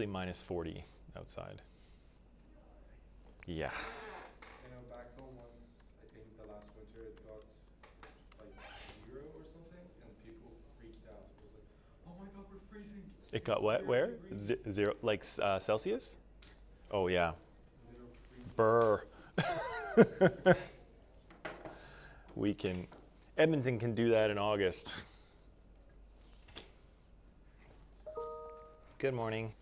minus 40 outside. Yeah. You know, back home once, I think the last winter it got like 0 or something, and people freaked out. It was like, oh my god, we're freezing. It got It's what? 0 Where? degrees. Zero, like Celsius? Oh yeah. Literal freezing. Brr. Edmonton can do that in August. Good morning.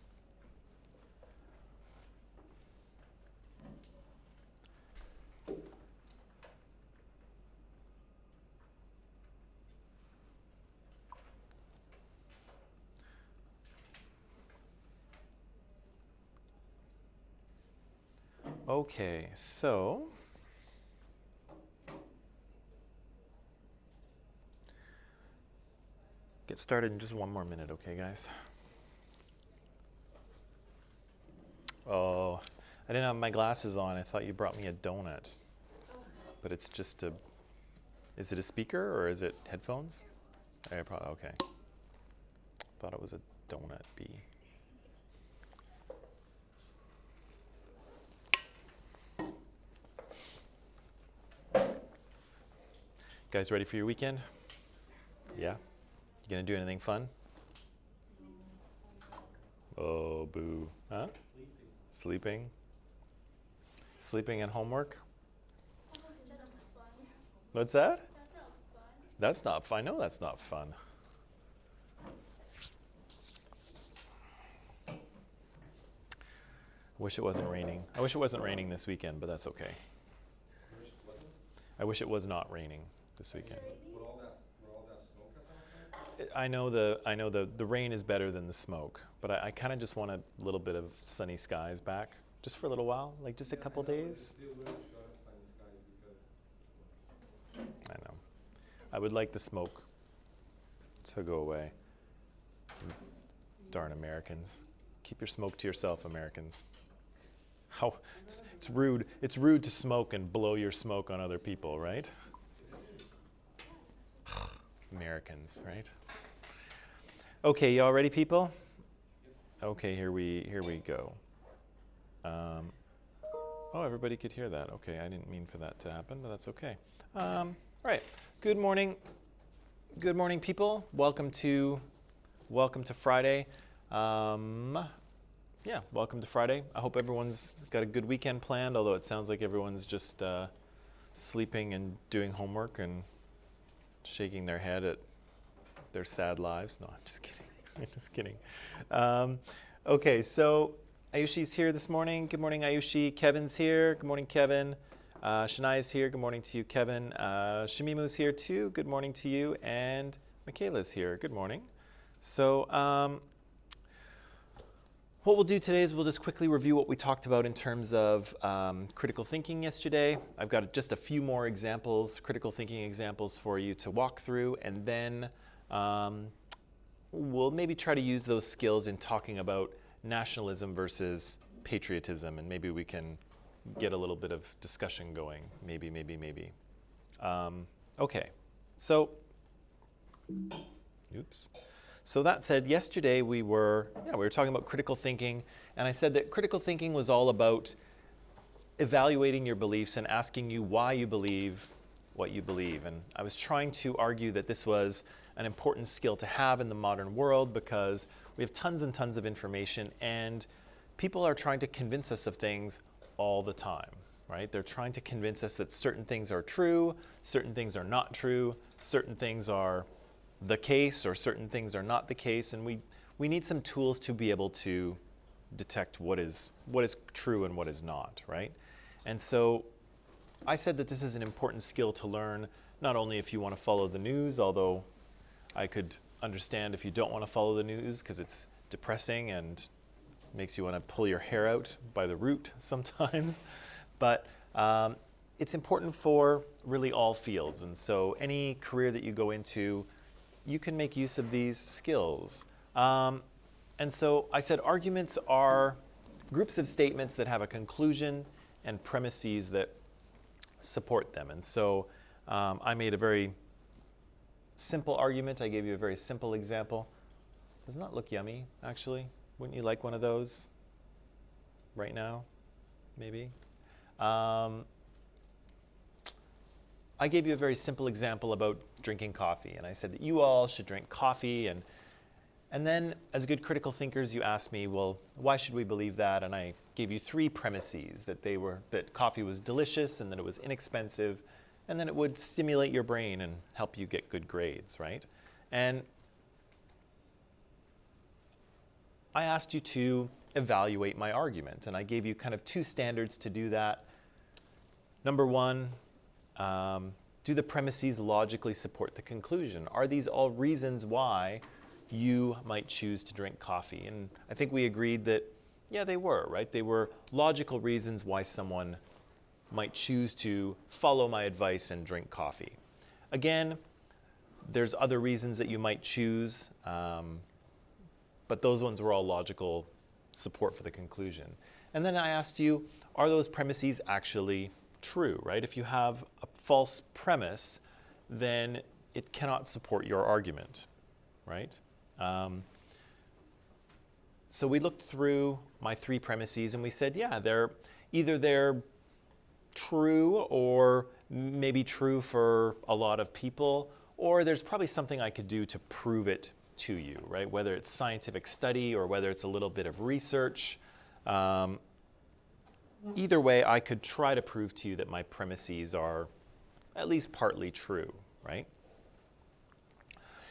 Okay, so get started in just one more minute, okay, guys? Oh, I didn't have my glasses on. I thought you brought me a donut. But it's just a, is it a speaker or is it headphones? Okay. Thought it was a donut bee. Guys ready for your weekend? Yeah? You gonna do anything fun? Oh, boo. Huh? Sleeping? Sleeping and homework? What's that? That's not fun. No, that's not fun. Wish it wasn't raining. I wish it wasn't raining this weekend, but that's okay. I wish it was not raining this weekend. With all that smoke that's outside? I know the rain is better than the smoke, but I kind of just want a little bit of sunny skies back, just for a little while, like just a couple days. Still would got sunny skies because it's I know. I would like the smoke to go away. Darn Americans. Keep your smoke to yourself, Americans. How it's rude. It's rude to smoke and blow your smoke on other people, right? Americans, right? Okay, y'all ready, people? Okay, here we go. Oh, everybody could hear that. Okay, I didn't mean for that to happen, but that's okay. Right. Good morning. Good morning, people. Welcome to Friday. Yeah, welcome to Friday. I hope everyone's got a good weekend planned, although it sounds like everyone's just sleeping and doing homework and shaking their head at their sad lives. No, I'm just kidding. I'm just kidding. Okay, so Ayushi's here this morning. Good morning, Ayushi. Kevin's here. Good morning, Kevin. Shania's here. Good morning to you, Kevin. Shamimu's here too. Good morning to you. And Michaela's here. Good morning. So what we'll do today is we'll just quickly review what we talked about in terms of critical thinking yesterday. I've got just a few more examples, critical thinking examples for you to walk through, and then we'll maybe try to use those skills in talking about nationalism versus patriotism, and maybe we can get a little bit of discussion going. Maybe. Okay, so, oops. So that said, yesterday we were talking about critical thinking, and I said that critical thinking was all about evaluating your beliefs and asking you why you believe what you believe. And I was trying to argue that this was an important skill to have in the modern world because we have tons and tons of information, and people are trying to convince us of things all the time, right? They're trying to convince us that certain things are true, certain things are not true, certain things are the case, or certain things are not the case, and we need some tools to be able to detect what is true and what is not, right? And so I said that this is an important skill to learn, not only if you want to follow the news, although I could understand if you don't want to follow the news because it's depressing and makes you want to pull your hair out by the root sometimes, but it's important for really all fields. And so any career that you go into, you can make use of these skills. And so I said arguments are groups of statements that have a conclusion and premises that support them. And so I made a very simple argument. I gave you a very simple example. Does not look yummy, actually. Wouldn't you like one of those right now, maybe? I gave you a very simple example about drinking coffee, and I said that you all should drink coffee, and then as good critical thinkers, you asked me, well, why should we believe that? And I gave you 3 premises, that coffee was delicious, and that it was inexpensive, and then it would stimulate your brain and help you get good grades, right? And I asked you to evaluate my argument, and I gave you kind of 2 standards to do that. Number 1, do the premises logically support the conclusion? Are these all reasons why you might choose to drink coffee? And I think we agreed that, yeah, they were, right? They were logical reasons why someone might choose to follow my advice and drink coffee. Again, there's other reasons that you might choose, but those ones were all logical support for the conclusion. And then I asked you, are those premises actually true, right? If you have a false premise, then it cannot support your argument, right? So we looked through my 3 premises and we said, yeah, they're true, or maybe true for a lot of people, or there's probably something I could do to prove it to you, right? Whether it's scientific study or whether it's a little bit of research. Either way, I could try to prove to you that my premises are at least partly true, right?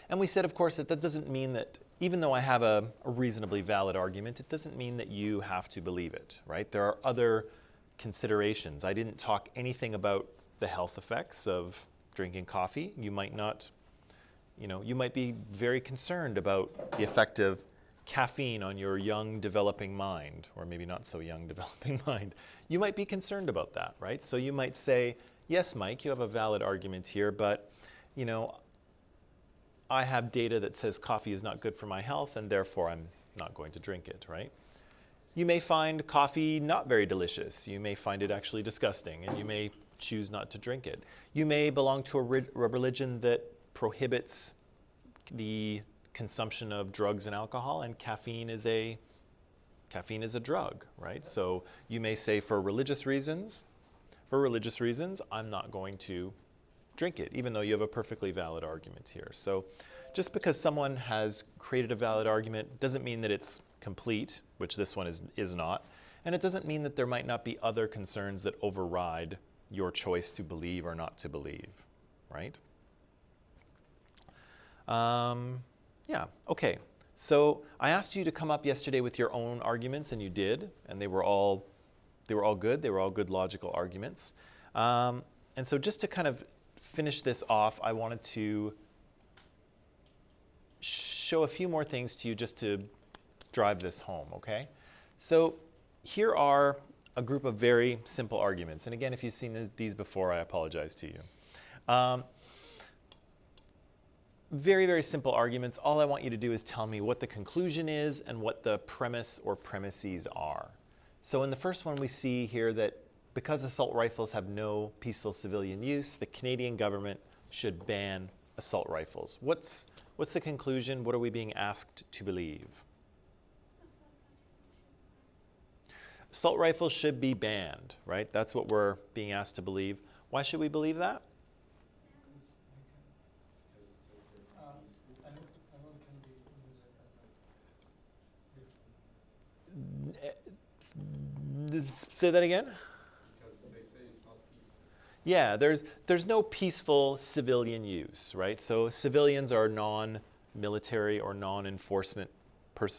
And we said, of course, that doesn't mean that even though I have a reasonably valid argument, it doesn't mean that you have to believe it, right? There are other considerations. I didn't talk anything about the health effects of drinking coffee. You might not, you might be very concerned about the effect of caffeine on your young developing mind, or maybe not so young developing mind. You might be concerned about that, right? So you might say, yes, Mike, you have a valid argument here, but, I have data that says coffee is not good for my health, and therefore I'm not going to drink it, right? You may find coffee not very delicious. You may find it actually disgusting, and you may choose not to drink it. You may belong to a religion that prohibits the consumption of drugs and alcohol, and caffeine is a drug, right? So you may say, for religious reasons, I'm not going to drink it, even though you have a perfectly valid argument here. So just because someone has created a valid argument doesn't mean that it's complete, which this one is not, and it doesn't mean that there might not be other concerns that override your choice to believe or not to believe, right? Yeah, okay. So I asked you to come up yesterday with your own arguments, and you did, and they were all good. They were all good logical arguments. And so just to kind of finish this off, I wanted to show a few more things to you just to drive this home, okay? So here are a group of very simple arguments. And again, if you've seen these before, I apologize to you. Very, very simple arguments. All I want you to do is tell me what the conclusion is and what the premise or premises are. So in the first one, we see here that because assault rifles have no peaceful civilian use, the Canadian government should ban assault rifles. What's the conclusion? What are we being asked to believe? Assault rifles should be banned, right? That's what we're being asked to believe. Why should we believe that? Say that again? Because they say it's not peaceful. Yeah, there's no peaceful civilian use, right? So civilians are non-military or non-enforcement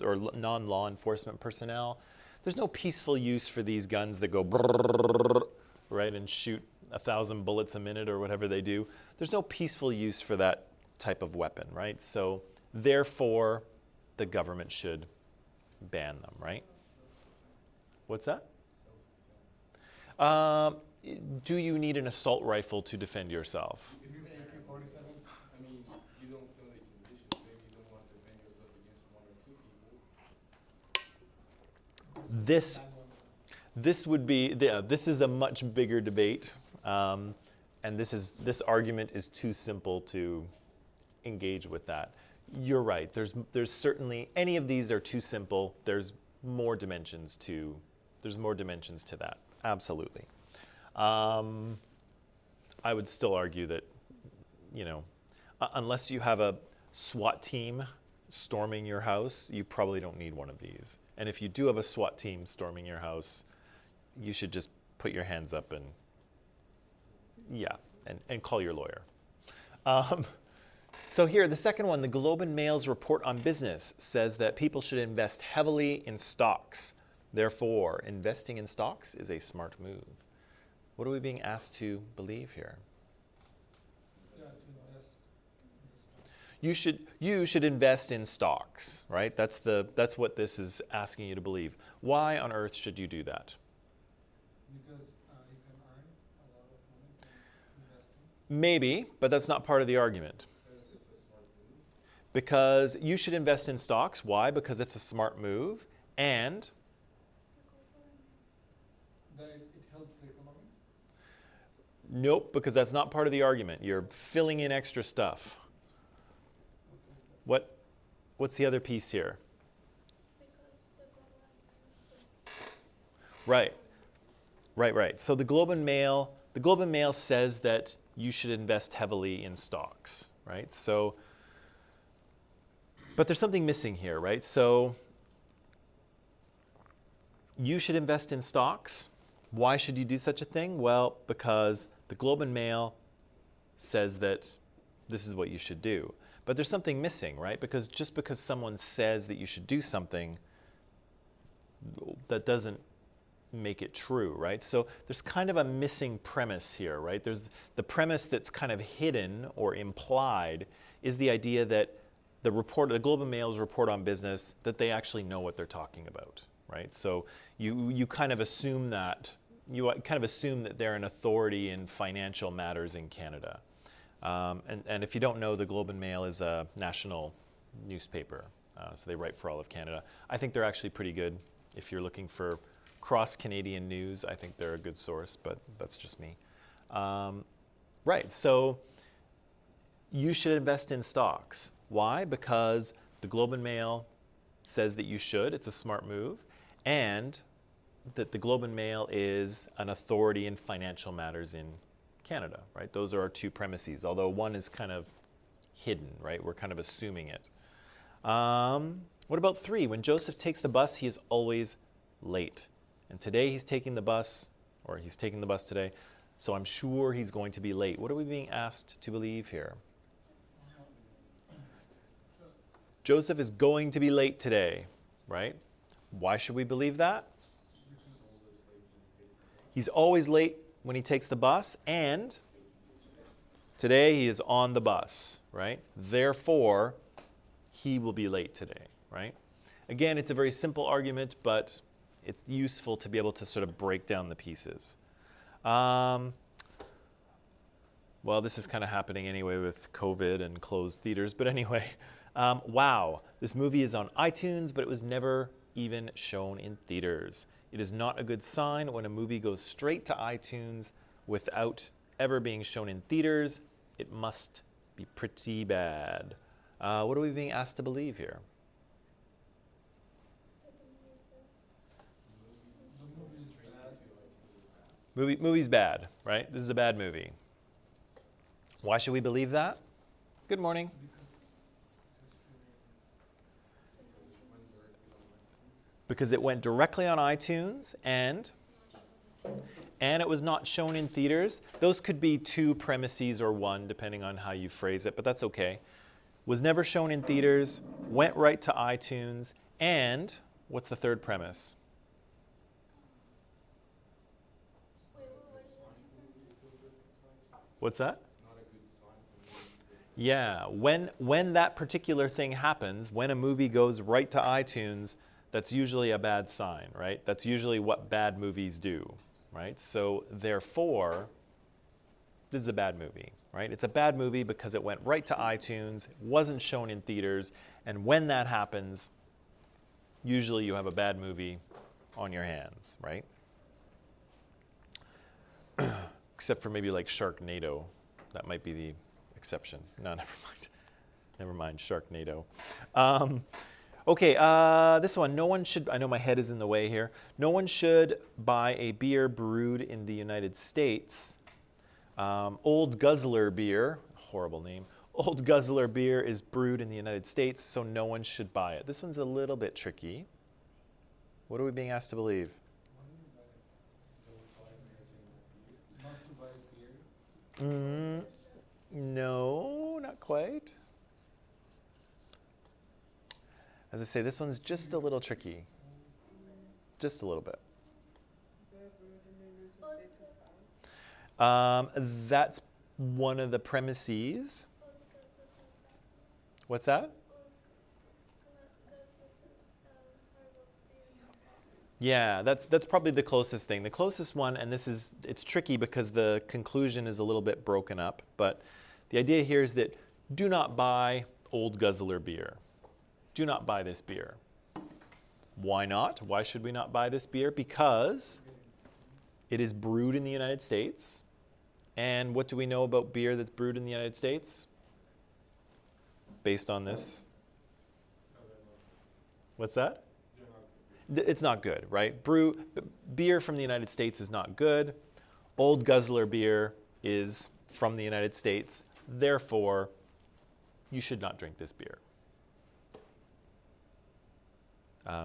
or non-law enforcement personnel. There's no peaceful use for these guns that go brrrr, right, and shoot 1,000 bullets a minute or whatever they do. There's no peaceful use for that type of weapon, right? So therefore, the government should ban them, right? What's that? Do you need an assault rifle to defend yourself? If you're AK-47, I mean, you don't feel the conditions. Maybe you don't want to defend yourself against 1 or 2 people. This would be, this is a much bigger debate, and this argument is too simple to engage with that. You're right. There's certainly, any of these are too simple. There's more dimensions to that. Absolutely. I would still argue that, unless you have a SWAT team storming your house, you probably don't need one of these. And if you do have a SWAT team storming your house, you should just put your hands up and, and call your lawyer. So here, the second one, the Globe and Mail's report on business says that people should invest heavily in stocks. Therefore, investing in stocks is a smart move. What are we being asked to believe here? You should invest in stocks, right? That's what this is asking you to believe. Why on earth should you do that? Because you can earn a lot of money from investing. Maybe, but that's not part of the argument. It's a smart move. Because you should invest in stocks. Why? Because it's a smart move, and That it helps the economy. nope, because that's not part of the argument. You're filling in extra stuff. What's the other piece here? Right. So the Globe and Mail says that you should invest heavily in stocks, right? So, but there's something missing here, right? So you should invest in stocks. Why should you do such a thing? Well, because the Globe and Mail says that this is what you should do. But there's something missing, right? Because just because someone says that you should do something, that doesn't make it true, right? So there's kind of a missing premise here, right? There's the premise that's kind of hidden or implied is the idea that the Globe and Mail's report on business, that they actually know what they're talking about, right? So you kind of assume that they're an authority in financial matters in Canada. And if you don't know, the Globe and Mail is a national newspaper, so they write for all of Canada. I think they're actually pretty good. If you're looking for cross-Canadian news, I think they're a good source, but that's just me. Right, so you should invest in stocks. Why? Because the Globe and Mail says that you should. It's a smart move. And that the Globe and Mail is an authority in financial matters in Canada, right? Those are our two premises, although one is kind of hidden, right? We're kind of assuming it. What about 3? When Joseph takes the bus, he is always late. And today he's taking the bus today, so I'm sure he's going to be late. What are we being asked to believe here? Joseph is going to be late today, right? Why should we believe that? He's always late when he takes the bus, and today he is on the bus, right? Therefore, he will be late today, right? Again, it's a very simple argument, but it's useful to be able to sort of break down the pieces. Well, this is kind of happening anyway with COVID and closed theaters, but anyway, wow, this movie is on iTunes, but it was never even shown in theaters. It is not a good sign when a movie goes straight to iTunes without ever being shown in theaters. It must be pretty bad. What are we being asked to believe here? Movie's bad, right? This is a bad movie. Why should we believe that? Good morning. Because it went directly on iTunes and it was not shown in theaters. Those could be 2 premises or 1, depending on how you phrase it, but that's okay. Was never shown in theaters, went right to iTunes, and what's the third premise? What's that? Yeah, when that particular thing happens, when a movie goes right to iTunes, that's usually a bad sign, right? That's usually what bad movies do, right? So therefore, this is a bad movie, right? It's a bad movie because it went right to iTunes, wasn't shown in theaters, and when that happens, usually you have a bad movie on your hands, right? Except for maybe like Sharknado. That might be the exception. No, never mind. Never mind, Sharknado. Okay, this one. No one should, I know my head is in the way here. No one should buy a beer brewed in the United States. Old Guzzler beer, horrible name. Old Guzzler beer is brewed in the United States, so no one should buy it. This one's a little bit tricky. What are we being asked to believe? Why do you buy don't buy American beer? Not to buy beer? No, not quite. As I say, this one's just a little tricky. Just a little bit. That's one of the premises. What's that? Yeah, that's probably the closest thing. The closest one, and it's tricky because the conclusion is a little bit broken up, but the idea here is that do not buy Old Guzzler beer. Do not buy this beer. Why not? Why should we not buy this beer? Because it is brewed in the United States. And what do we know about beer that's brewed in the United States? Based on this. What's that? It's not good, right? Beer from the United States is not good. Old Guzzler beer is from the United States. Therefore, you should not drink this beer.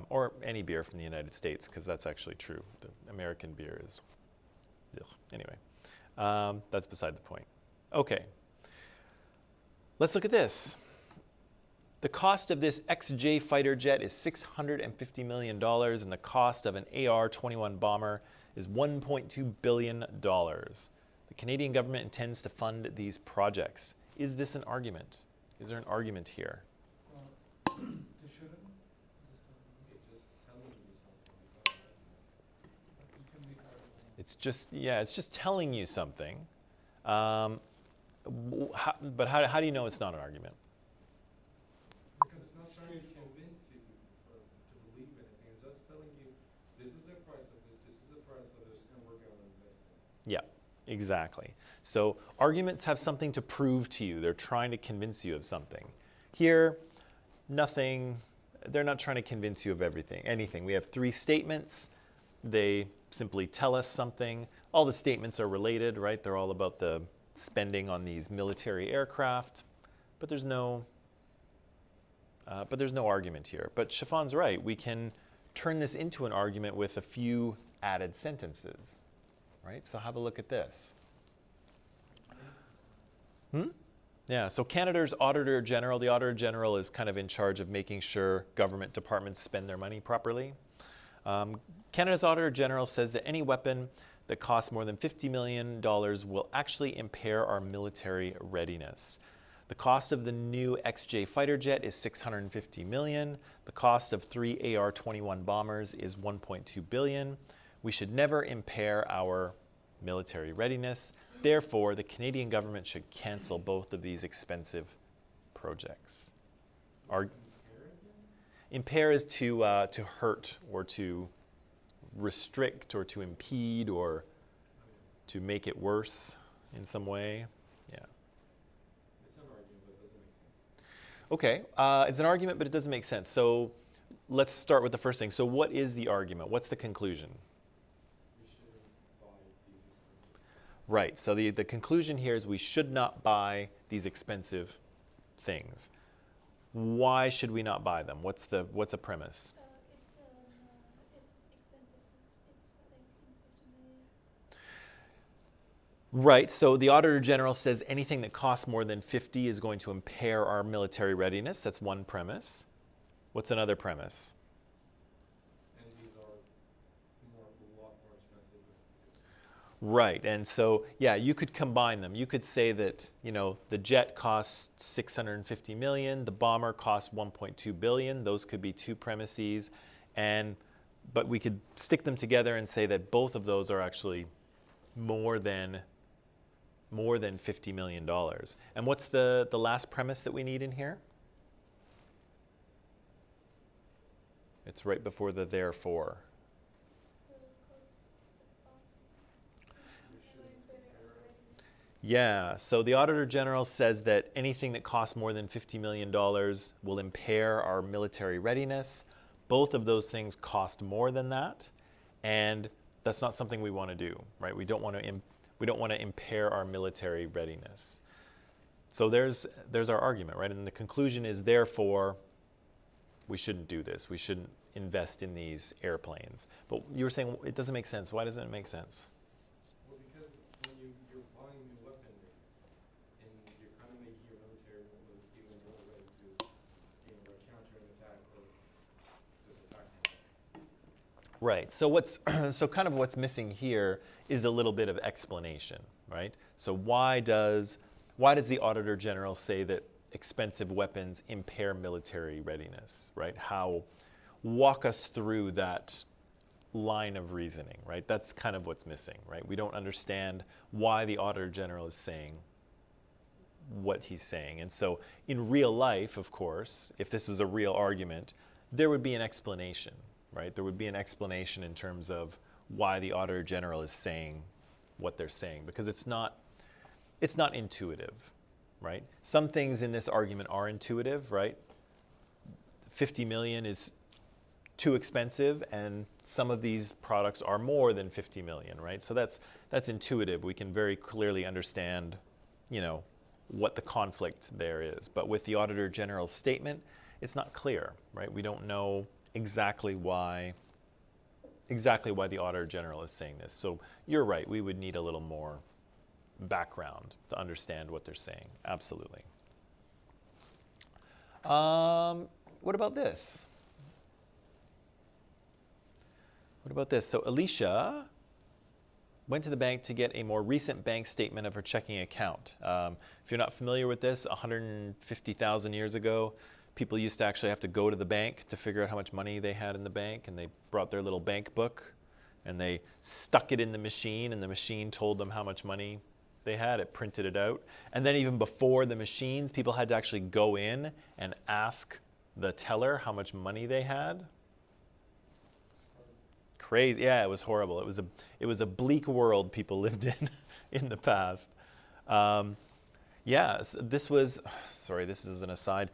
Or any beer from the United States, because that's actually true. The American beer is, ugh. Anyway, that's beside the point. Okay, let's look at this. The cost of this XJ fighter jet is $650 million, and the cost of an AR-21 bomber is $1.2 billion. The Canadian government intends to fund these projects. Is this an argument? Is there an argument here? They shouldn't. It's just telling you something. It's not. It's just telling you something. But how do you know it's not an argument? Because it's not trying to convince you to believe anything. It's just telling you this is the price of this is the price of this, and we're going to invest in it. Yeah, exactly. So arguments have something to prove to you. They're trying to convince you of something. Here, nothing. They're not trying to convince you of anything. We have three statements. They simply tell us something. All the statements are related, right? They're all about the spending on these military aircraft, but there's no argument here. But Chiffon's right. We can turn this into an argument with a few added sentences, right? So have a look at this. Yeah, so Canada's Auditor General, the Auditor General is kind of in charge of making sure government departments spend their money properly. Canada's Auditor General says that any weapon that costs more than $50 million will actually impair our military readiness. The cost of the new XJ fighter jet is $650 million. The cost of 3 AR-21 bombers is $1.2 billion. We should never impair our military readiness. Therefore, the Canadian government should cancel both of these expensive projects. Impair is to hurt or to restrict or to impede or to make it worse in some way. Yeah. It's an argument, but it doesn't make sense. Okay, it's an argument, but it doesn't make sense. So let's start with the first thing. So what is the argument? What's the conclusion? We shouldn't buy these expensive. Right, so the conclusion here is we should not buy these expensive things. Why should we not buy them? What's a premise? It's expensive. It's like 50 million. Right, so the Auditor General says anything that costs more than 50 is going to impair our military readiness. That's one premise. What's another premise? And these are a lot more expensive than 50. Right, and so, yeah, you could combine them. You could say that, the jet costs $650 million, the bomber costs $1.2 billion. Those could be two premises, but we could stick them together and say that both of those are actually more than $50 million. And what's the last premise that we need in here? It's right before the therefore. Yeah, so the Auditor General says that anything that costs more than $50 million will impair our military readiness. Both of those things cost more than that, and that's not something we want to do, right? We don't want to impair our military readiness. So there's our argument, right? And the conclusion is, therefore, we shouldn't do this. We shouldn't invest in these airplanes. But you were saying it doesn't make sense. Why doesn't it make sense? Well, because it's when you're buying new weaponry, and you're kind of making your military even more ready to, counter an attack or just attack something. Right. So kind of what's missing here is a little bit of explanation, right? So why does the Auditor General say that expensive weapons impair military readiness, right? Walk us through that line of reasoning, right? That's kind of what's missing, right? We don't understand why the Auditor General is saying what he's saying. And so in real life, of course, if this was a real argument, there would be an explanation, right? There would be an explanation in terms of why the Auditor General is saying what they're saying, because it's not intuitive, right? Some things in this argument are intuitive, right? 50 million is too expensive, and some of these products are more than 50 million, right? So that's intuitive. We can very clearly understand, what the conflict there is. But with the Auditor General's statement, it's not clear, right? We don't know exactly why the Auditor General is saying this. So you're right, we would need a little more background to understand what they're saying. Absolutely. What about this? So Alicia went to the bank to get a more recent bank statement of her checking account. If you're not familiar with this, 150,000 years ago, people used to actually have to go to the bank to figure out how much money they had in the bank, and they brought their little bank book and they stuck it in the machine, and the machine told them how much money they had. It printed it out. And then even before the machines, people had to actually go in and ask the teller how much money they had. Crazy. Yeah, it was horrible. It was a bleak world people lived in the past. This is an aside.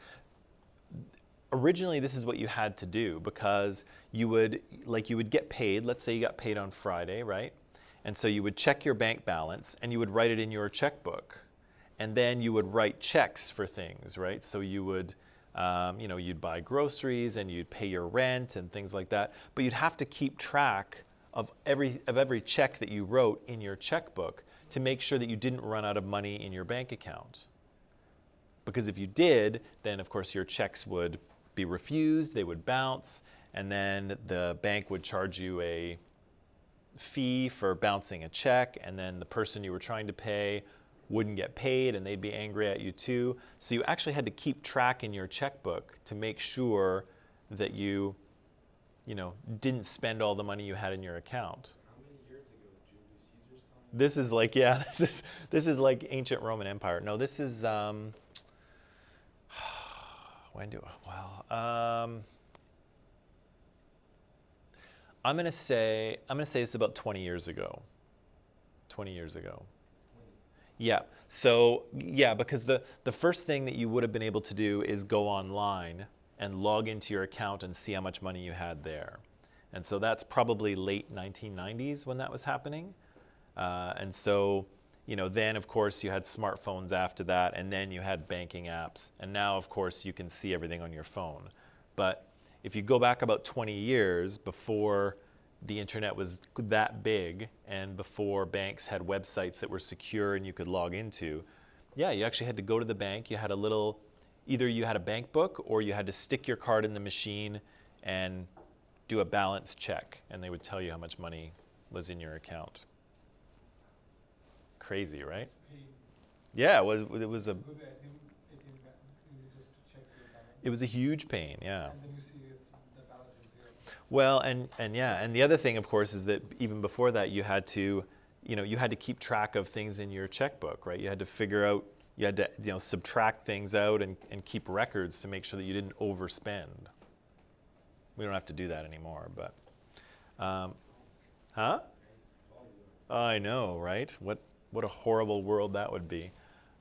Originally, this is what you had to do, because you would get paid. Let's say you got paid on Friday, right? And so you would check your bank balance and you would write it in your checkbook. And then you would write checks for things, right? So you would, you'd buy groceries and you'd pay your rent and things like that. But you'd have to keep track of every check that you wrote in your checkbook to make sure that you didn't run out of money in your bank account. Because if you did, then of course your checks would be refused, they would bounce, and then the bank would charge you a fee for bouncing a check, and then the person you were trying to pay wouldn't get paid, and they'd be angry at you too. So you actually had to keep track in your checkbook to make sure that you didn't spend all the money you had in your account. How many years ago? Julius Caesar's time? This is like ancient Roman Empire. No, this is I'm gonna say it's about 20 years ago. 20 years ago. 20. Yeah. So yeah, because the first thing that you would have been able to do is go online and log into your account and see how much money you had there. And so that's probably late 1990s when that was happening. And so, then of course you had smartphones after that, and then you had banking apps. And now of course you can see everything on your phone. But if you go back about 20 years before the internet was that big and before banks had websites that were secure and you could log into, yeah, you actually had to go to the bank. You had either you had a bank book or you had to stick your card in the machine and do a balance check, and they would tell you how much money was in your account. Crazy, right? Yeah, it was it was a huge pain, yeah. And then you see the balance is zero. Well, and the other thing, of course, is that even before that, you had to keep track of things in your checkbook, right? You had to subtract things out and keep records to make sure that you didn't overspend. We don't have to do that anymore, but, huh? I know, right? What a horrible world that would be.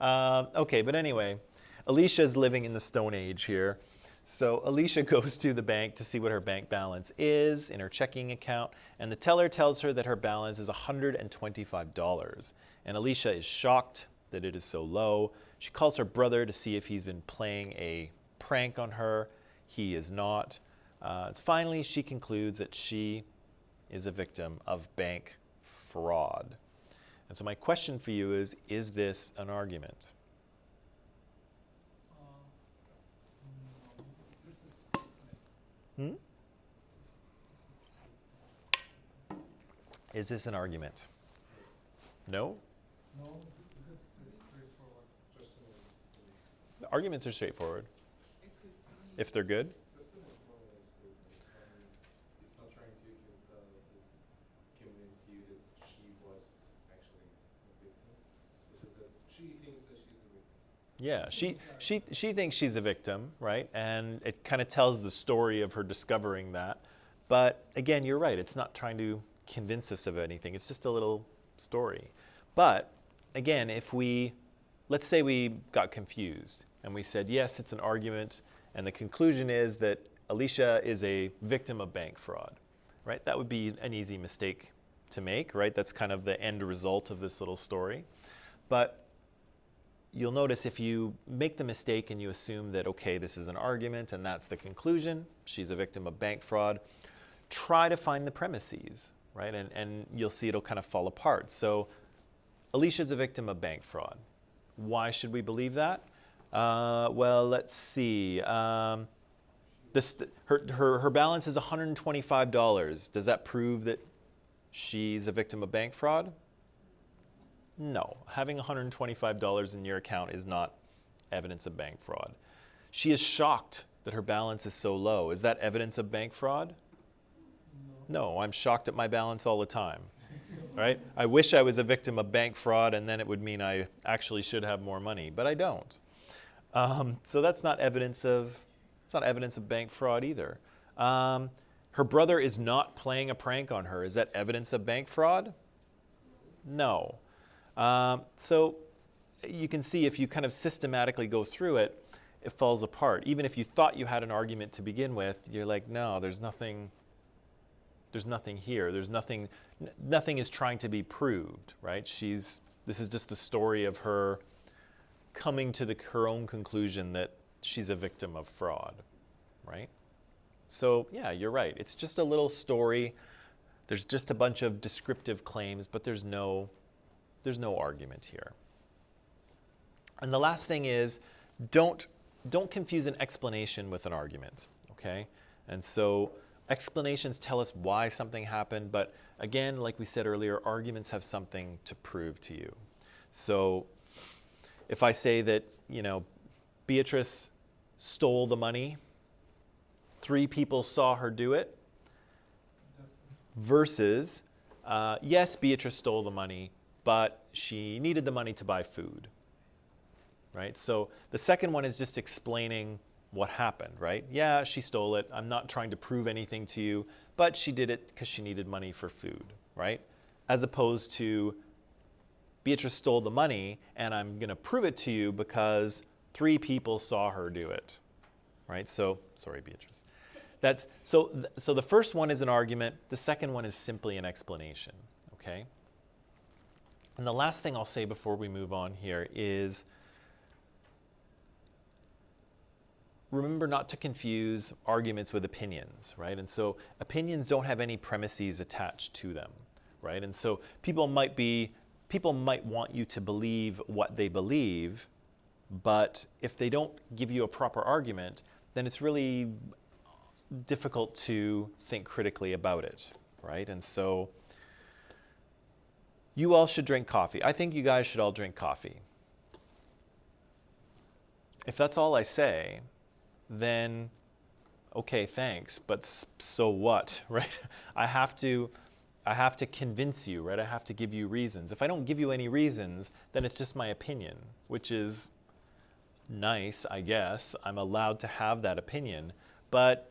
Okay, but anyway, Alicia's living in the Stone Age here. So Alicia goes to the bank to see what her bank balance is in her checking account, and the teller tells her that her balance is $125. And Alicia is shocked that it is so low. She calls her brother to see if he's been playing a prank on her. He is not. Finally, she concludes that she is a victim of bank fraud. And so my question for you is this an argument? Is this an argument? No? No, because it's straightforward. Just The arguments are straightforward. If they're good. just an informative statement. It's not trying to convince you that she was actually a victim. This is that she thinks that she's a victim. Yeah, she thinks she's a victim, right? And it kind of tells the story of her discovering that. But again, you're right. It's not trying to convince us of anything. It's just a little story. But again, let's say we got confused and we said, yes, it's an argument, and the conclusion is that Alicia is a victim of bank fraud, right? That would be an easy mistake to make, right? That's kind of the end result of this little story. But you'll notice if you make the mistake and you assume that, okay, this is an argument and that's the conclusion, she's a victim of bank fraud, try to find the premises, right? And you'll see it'll kind of fall apart. So Alicia's a victim of bank fraud. Why should we believe that? Well, let's see. Her balance is $125. Does that prove that she's a victim of bank fraud? No. Having $125 in your account is not evidence of bank fraud. She is shocked that her balance is so low. Is that evidence of bank fraud? No, I'm shocked at my balance all the time, right? I wish I was a victim of bank fraud, and then it would mean I actually should have more money, but I don't. So that's not evidence of bank fraud either. Her brother is not playing a prank on her. Is that evidence of bank fraud? No. So you can see if you kind of systematically go through it, it falls apart. Even if you thought you had an argument to begin with, you're like, no, there's nothing here. There's nothing is trying to be proved, right? This is just the story of her coming to her own conclusion that she's a victim of fraud, right? So yeah, you're right. It's just a little story. There's just a bunch of descriptive claims, but there's no argument here. And the last thing is, don't confuse an explanation with an argument, okay? And so explanations tell us why something happened, but again, like we said earlier, arguments have something to prove to you. So if I say that, Beatrice stole the money, 3 people saw her do it, versus, yes, Beatrice stole the money, but she needed the money to buy food, right? So the second one is just explaining what happened, right? Yeah, she stole it. I'm not trying to prove anything to you, but she did it because she needed money for food, right? As opposed to Beatrice stole the money and I'm going to prove it to you because 3 people saw her do it, right? So, sorry, Beatrice. So the first one is an argument. The second one is simply an explanation, okay? And the last thing I'll say before we move on here is remember not to confuse arguments with opinions, right? And so opinions don't have any premises attached to them, right? And so people might want you to believe what they believe, but if they don't give you a proper argument, then it's really difficult to think critically about it, right? And so you all should drink coffee. I think you guys should all drink coffee. If that's all I say, then okay, thanks, but so what, right? I have to convince you, right? I have to give you reasons. If I don't give you any reasons, then it's just my opinion, which is nice, I guess. I'm allowed to have that opinion, but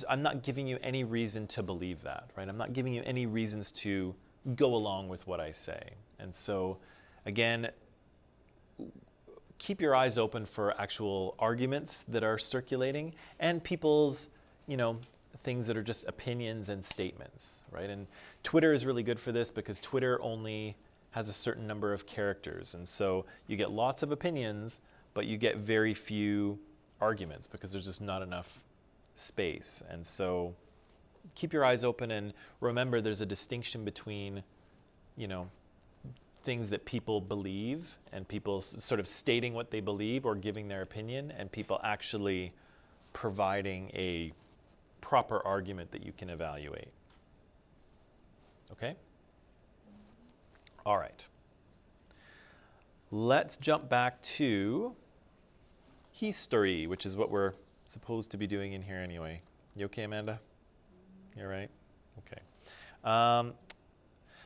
I'm not giving you any reason to believe that, right? I'm not giving you any reasons to go along with what I say. And so, again, keep your eyes open for actual arguments that are circulating and people's, things that are just opinions and statements, right? And Twitter is really good for this because Twitter only has a certain number of characters. And so you get lots of opinions, but you get very few arguments because there's just not enough space. And so keep your eyes open and remember there's a distinction between, things that people believe and people sort of stating what they believe or giving their opinion and people actually providing a proper argument that you can evaluate. Okay? All right. Let's jump back to history, which is what we're supposed to be doing in here anyway. You okay, Amanda? You're right? Okay.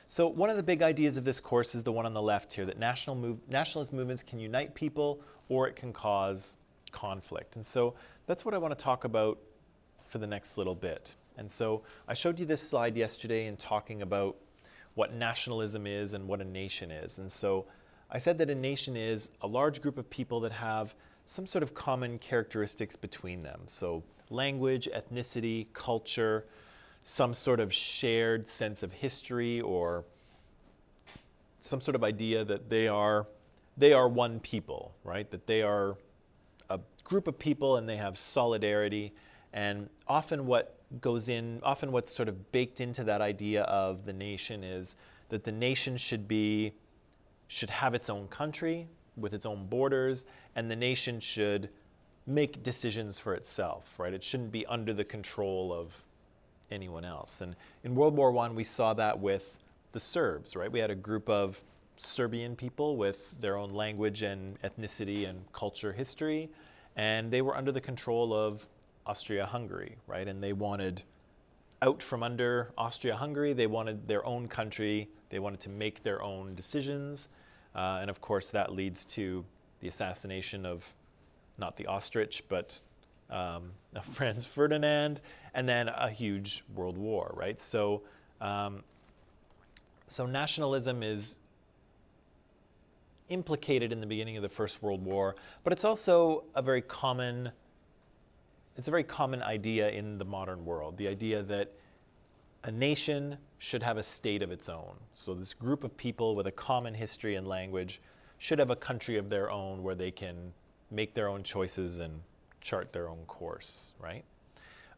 So one of the big ideas of this course is the one on the left here, that nationalist movements can unite people or it can cause conflict. And so that's what I want to talk about for the next little bit. And so I showed you this slide yesterday in talking about what nationalism is and what a nation is. And so I said that a nation is a large group of people that have some sort of common characteristics between them. So language, ethnicity, culture, some sort of shared sense of history or some sort of idea that they are one people, right? That they are a group of people and they have solidarity. And often what's sort of baked into that idea of the nation is that the nation should have its own country with its own borders, and the nation should make decisions for itself, right? It shouldn't be under the control of anyone else. And in World War I, we saw that with the Serbs, right? We had a group of Serbian people with their own language and ethnicity and culture history, and they were under the control of Austria-Hungary, right? And they wanted out from under Austria-Hungary. They wanted their own country. They wanted to make their own decisions. And of course, that leads to the assassination of not the ostrich, but Franz Ferdinand, and then a huge world war, right? So nationalism is implicated in the beginning of the First World War, but it's also a very common idea in the modern world, the idea that a nation should have a state of its own. So this group of people with a common history and language should have a country of their own where they can make their own choices and chart their own course, right?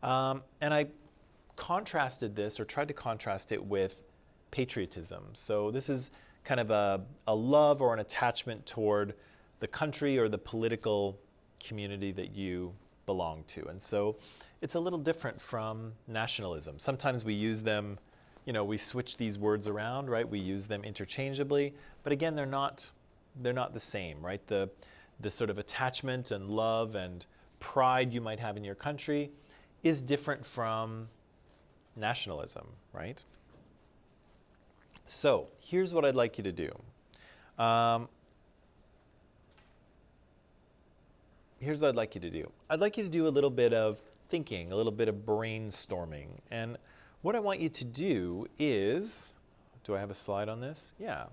And I contrasted this, or tried to contrast it with patriotism. So this is kind of a love or an attachment toward the country or the political community that you belong to. And so it's a little different from nationalism. Sometimes we use them, we switch these words around, right? We use them interchangeably, but again, they're not the same, right? The sort of attachment and love and pride you might have in your country is different from nationalism, right? So here's what I'd like you to do. Here's what I'd like you to do. I'd like you to do a little bit of thinking, a little bit of brainstorming. And what I want you to do is, do I have a slide on this? Yeah.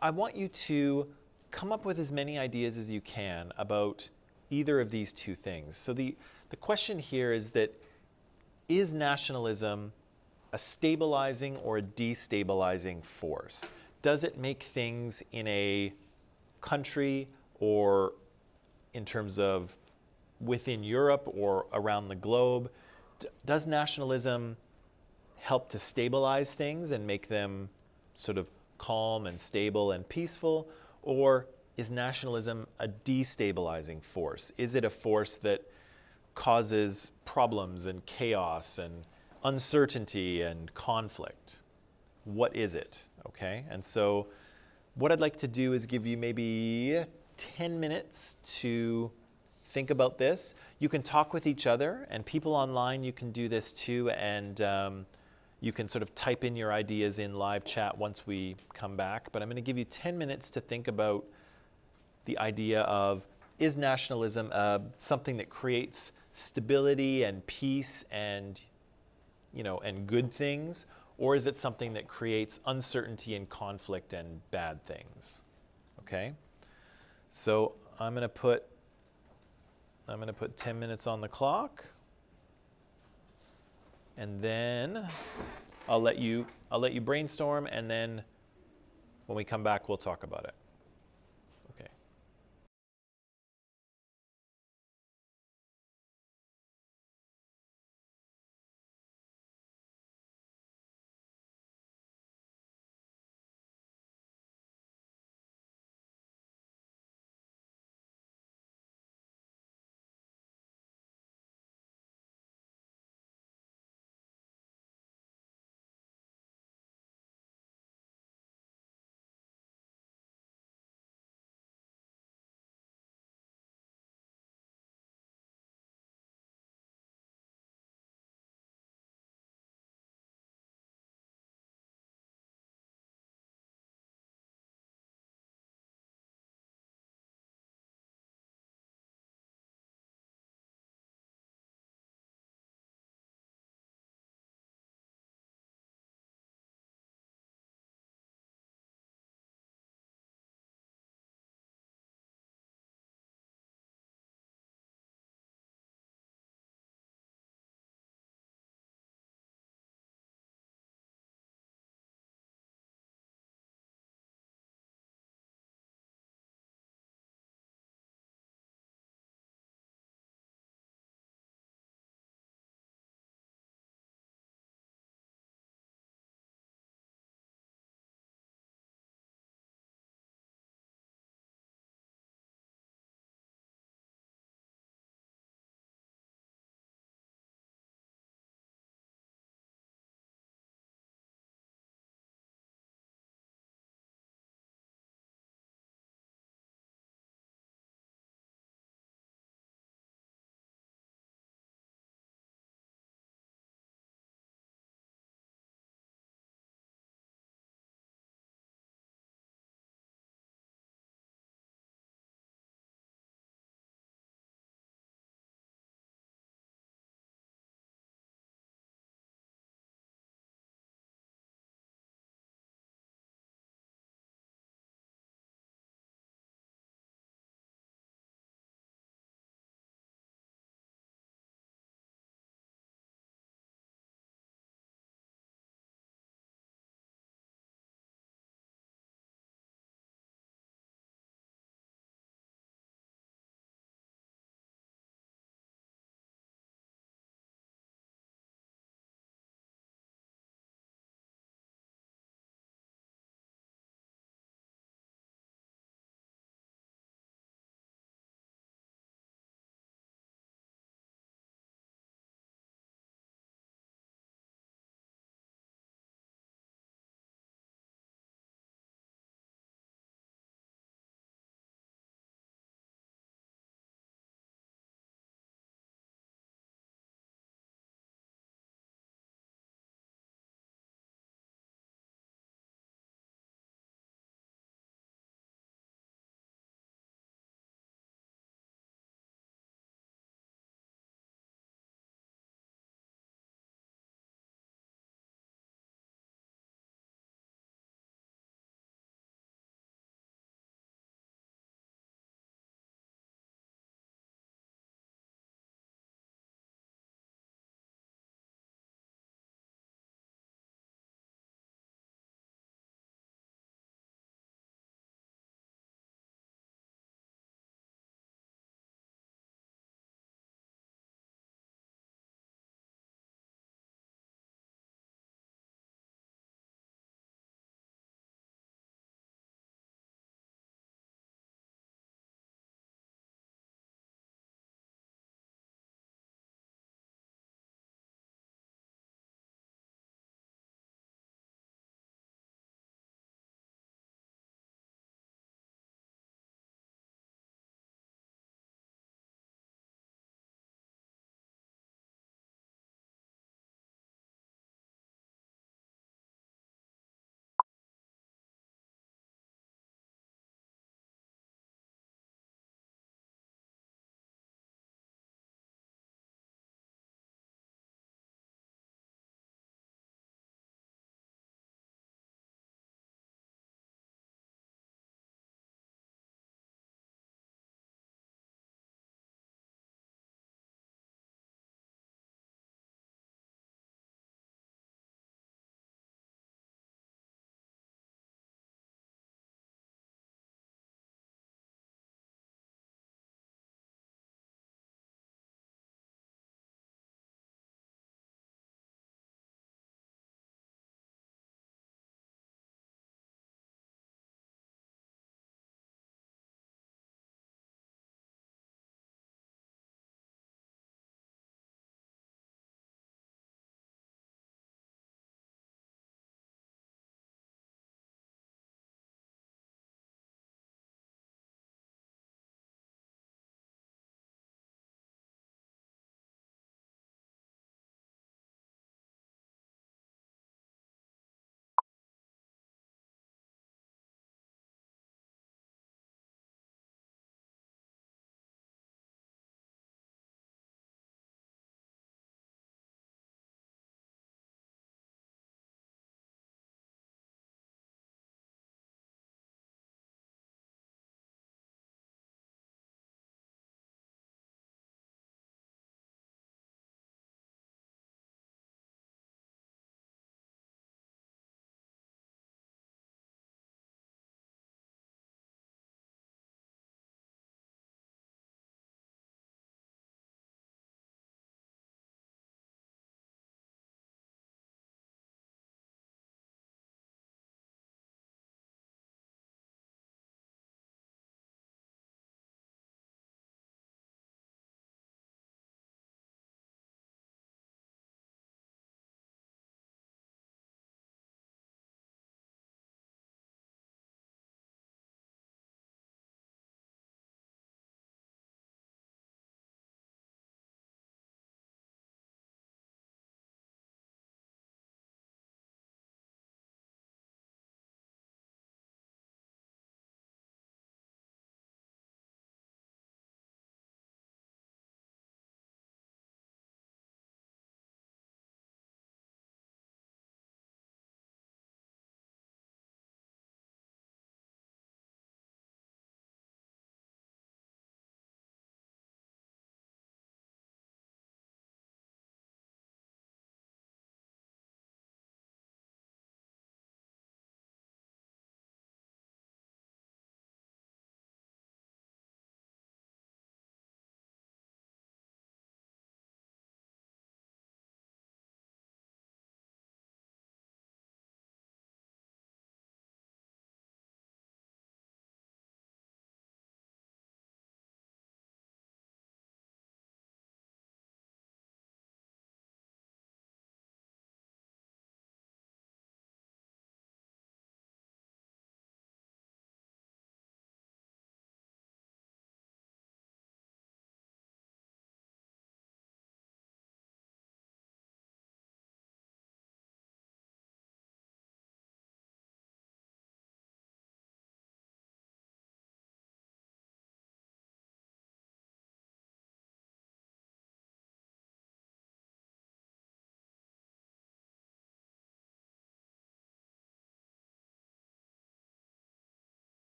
I want you to come up with as many ideas as you can about either of these two things. So the question here is that, is nationalism a stabilizing or a destabilizing force? Does it make things in a country or in terms of within Europe or around the globe? Does nationalism help to stabilize things and make them sort of calm and stable and peaceful? Or is nationalism a destabilizing force? Is it a force that causes problems and chaos and uncertainty and conflict? What is it? Okay, and so what I'd like to do is give you maybe 10 minutes to think about this. You can talk with each other, and people online, you can do this too, and you can sort of type in your ideas in live chat once we come back. But I'm going to give you 10 minutes to think about the idea of, is nationalism something that creates stability and peace and, and good things, or is it something that creates uncertainty and conflict and bad things? Okay? So I'm going to put 10 minutes on the clock, and then I'll let you brainstorm, and then when we come back we'll talk about it.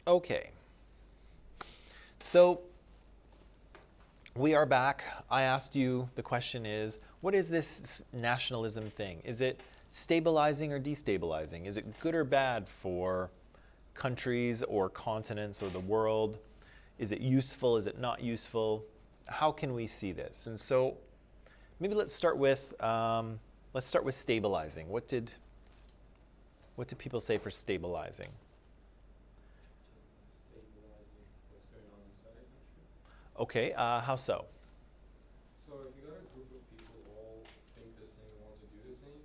Okay. So we are back. I asked you, the question is, what is this nationalism thing? Is it stabilizing or destabilizing? Is it good or bad for countries or continents or the world? Is it useful? Is it not useful? How can we see this? And so maybe let's start with stabilizing. What did people say for stabilizing? Stabilizing what's going on inside a country. Okay, how so? So if you got a group of people who all think the same, want to do the same,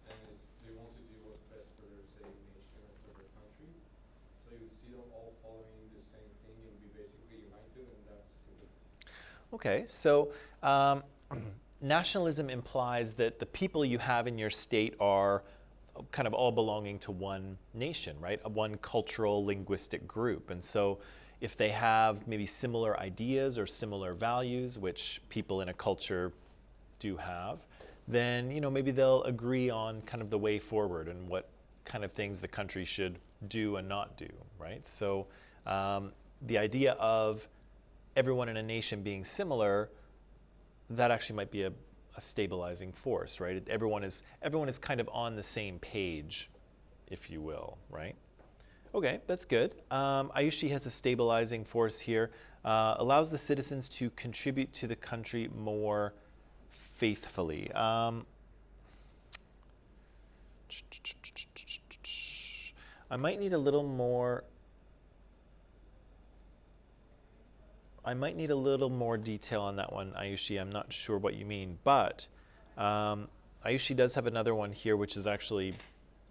and they want to do what's best for their, say, nation or for their country, so you see them all following the same thing and be basically united, and that's stability. Okay, so nationalism implies that the people you have in your state are kind of all belonging to one nation, right? One cultural linguistic group. And so if they have maybe similar ideas or similar values, which people in a culture do have, then maybe they'll agree on kind of the way forward and what kind of things the country should do and not do, right? So the idea of everyone in a nation being similar, that actually might be a stabilizing force, right? Everyone is kind of on the same page, if you will, right? Okay, that's good. Ayushi has a stabilizing force here. Allows the citizens to contribute to the country more faithfully. I might need a little more detail on that one, Ayushi. I'm not sure what you mean, but Ayushi does have another one here, which is actually,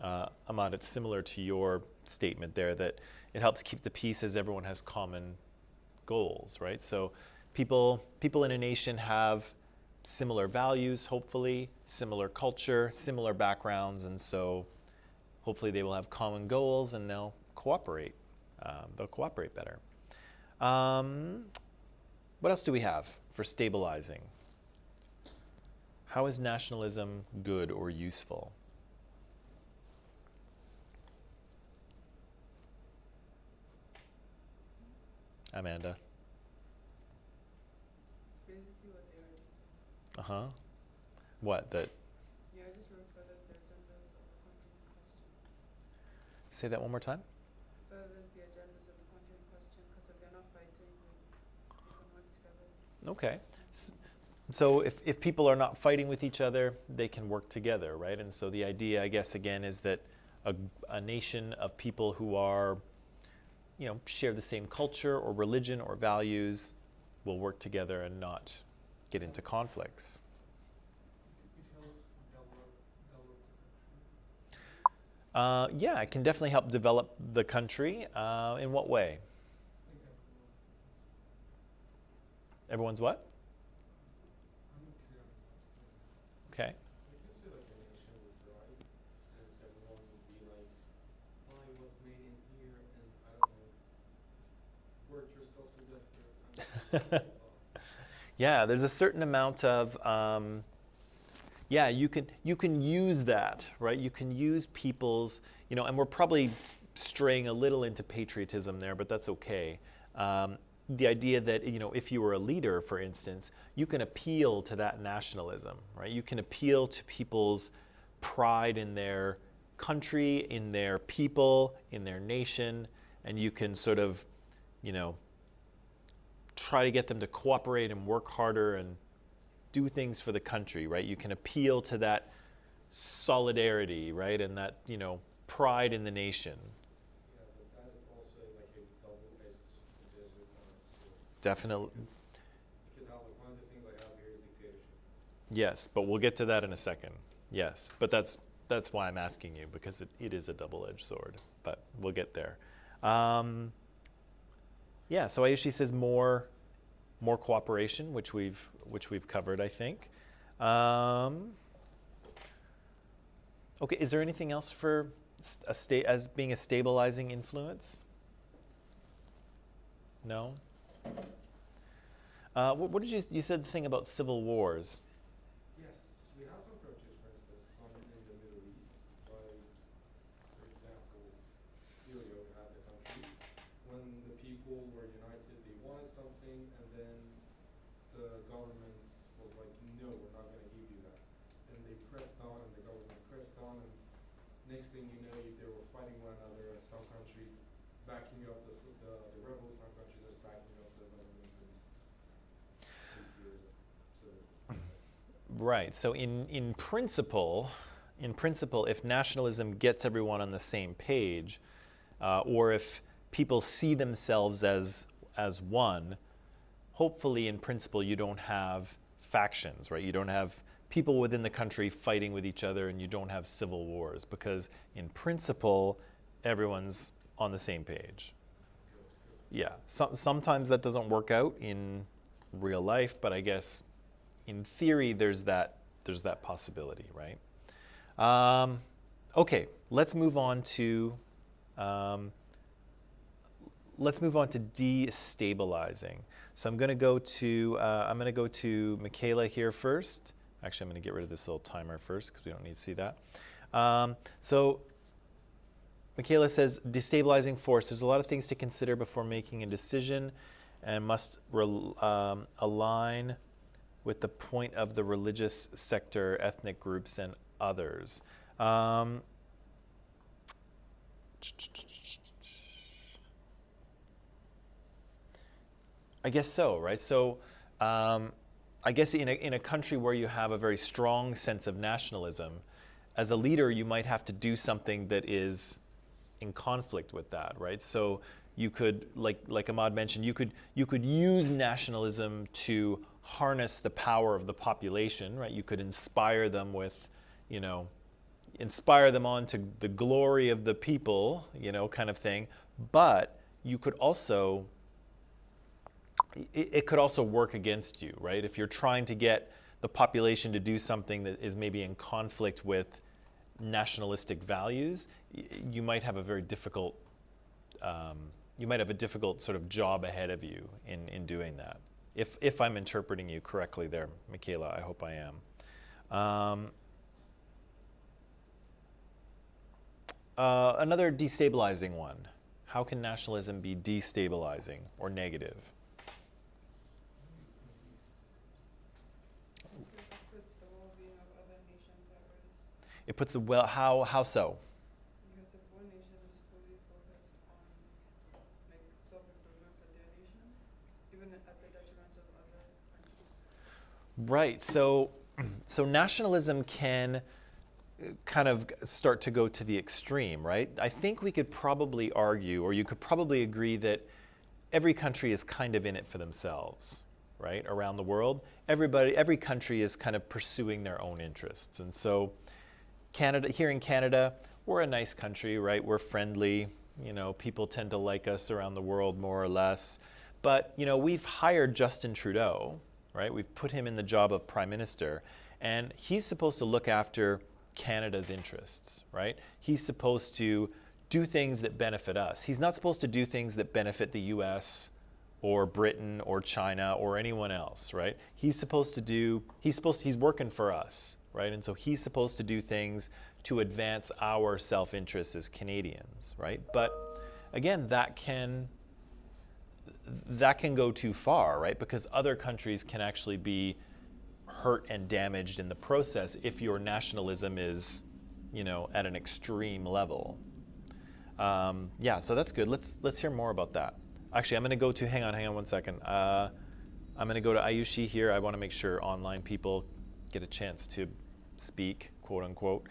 Ahmad, it's similar to your statement there, that it helps keep the peace as everyone has common goals, right? So people in a nation have similar values, hopefully, similar culture, similar backgrounds, and so hopefully they will have common goals and they'll cooperate. They'll cooperate better. What else do we have for stabilizing? How is nationalism good or useful? Amanda? It's basically what they already said. Uh-huh. What? That? Yeah, I just wrote furthers the agendas of the country in question. Say that one more time? Furthers the agendas of the country in question, because if they're not fighting, then they can work together. Okay. So if people are not fighting with each other, they can work together, right? And so the idea, I guess, again, is that a nation of people who are, share the same culture or religion or values will work together and not get into conflicts. It helps develop the country. Yeah, it can definitely help develop the country. In what way? I think Everyone's what? I'm not clear on that. Okay. It gives you like a nation with thrive, since everyone would be like, buy what's made in here, and I don't know, work yourself to death for your country. Yeah, there's a certain amount of, yeah, you can use that, right? You can use people's, and we're probably straying a little into patriotism there, but that's okay. The idea that, if you were a leader, for instance, you can appeal to that nationalism, right? You can appeal to people's pride in their country, in their people, in their nation, and you can sort of, try to get them to cooperate and work harder and do things for the country, right? You can appeal to that solidarity, right? And that, pride in the nation. Yeah, but that is also like a double-edged sword. Definitely. It can help. Like one of the things I have here is dictatorship. Yes, but we'll get to that in a second. Yes, but that's why I'm asking you, because it is a double-edged sword, but we'll get there. Yeah, so Ayushi says more cooperation, which we've covered, I think. Okay, is there anything else for as being a stabilizing influence? No. What did you said the thing about civil wars? Yes, we have some countries, for instance, some in the Middle East, like, for example, Syria, we have the country. when the people were united, they wanted something, and then the government was like, no, we're not going to give you that. And they pressed on, and the government pressed on, and next thing you know, they were fighting one another, and some countries backing up the rebels, some countries just backing up the government, and 8 years of civil war. Right. So in principle, if nationalism gets everyone on the same page, or if people see themselves as one, hopefully in principle you don't have factions, right? You don't have people within the country fighting with each other, and you don't have civil wars, because in principle everyone's on the same page. Yeah. Sometimes that doesn't work out in real life, but I guess in theory there's that possibility, right? Okay, let's move on to destabilizing. So I'm going to go to Michaela here first. Actually, I'm going to get rid of this little timer first because we don't need to see that. So Michaela says, destabilizing force. There's a lot of things to consider before making a decision, and must align with the point of the religious sector, ethnic groups, and others. I guess so, right? So I guess in a country where you have a very strong sense of nationalism, as a leader, you might have to do something that is in conflict with that, right? So you could, like Ahmad mentioned, you could use nationalism to harness the power of the population, right? You could inspire them with, inspire them on to the glory of the people, kind of thing. But you could also, it could also work against you, right? If you're trying to get the population to do something that is maybe in conflict with nationalistic values, you might have a very difficult, sort of job ahead of you in doing that. If I'm interpreting you correctly there, Michaela, I hope I am. Another destabilizing one. How can nationalism be destabilizing or negative? It puts the how so? Because if one nation is fully focused on self-improvement for their nation, even at the detriment of other countries. Right. So nationalism can kind of start to go to the extreme, right? I think we could probably argue, or you could probably agree, that every country is kind of in it for themselves, right? Around the world, every country is kind of pursuing their own interests, and so. Here in Canada, we're a nice country, right? We're friendly. People tend to like us around the world more or less. But, we've hired Justin Trudeau, right? We've put him in the job of Prime Minister, and he's supposed to look after Canada's interests, right? He's supposed to do things that benefit us. He's not supposed to do things that benefit the US or Britain or China or anyone else, right? He's working for us, right? And so he's supposed to do things to advance our self-interests as Canadians, right? But again, that can go too far, right? Because other countries can actually be hurt and damaged in the process if your nationalism is, at an extreme level. Yeah, so that's good. Let's hear more about that. Actually, I'm going to go to, hang on 1 second. I'm going to go to Ayushi here. I want to make sure online people get a chance to speak, quote unquote.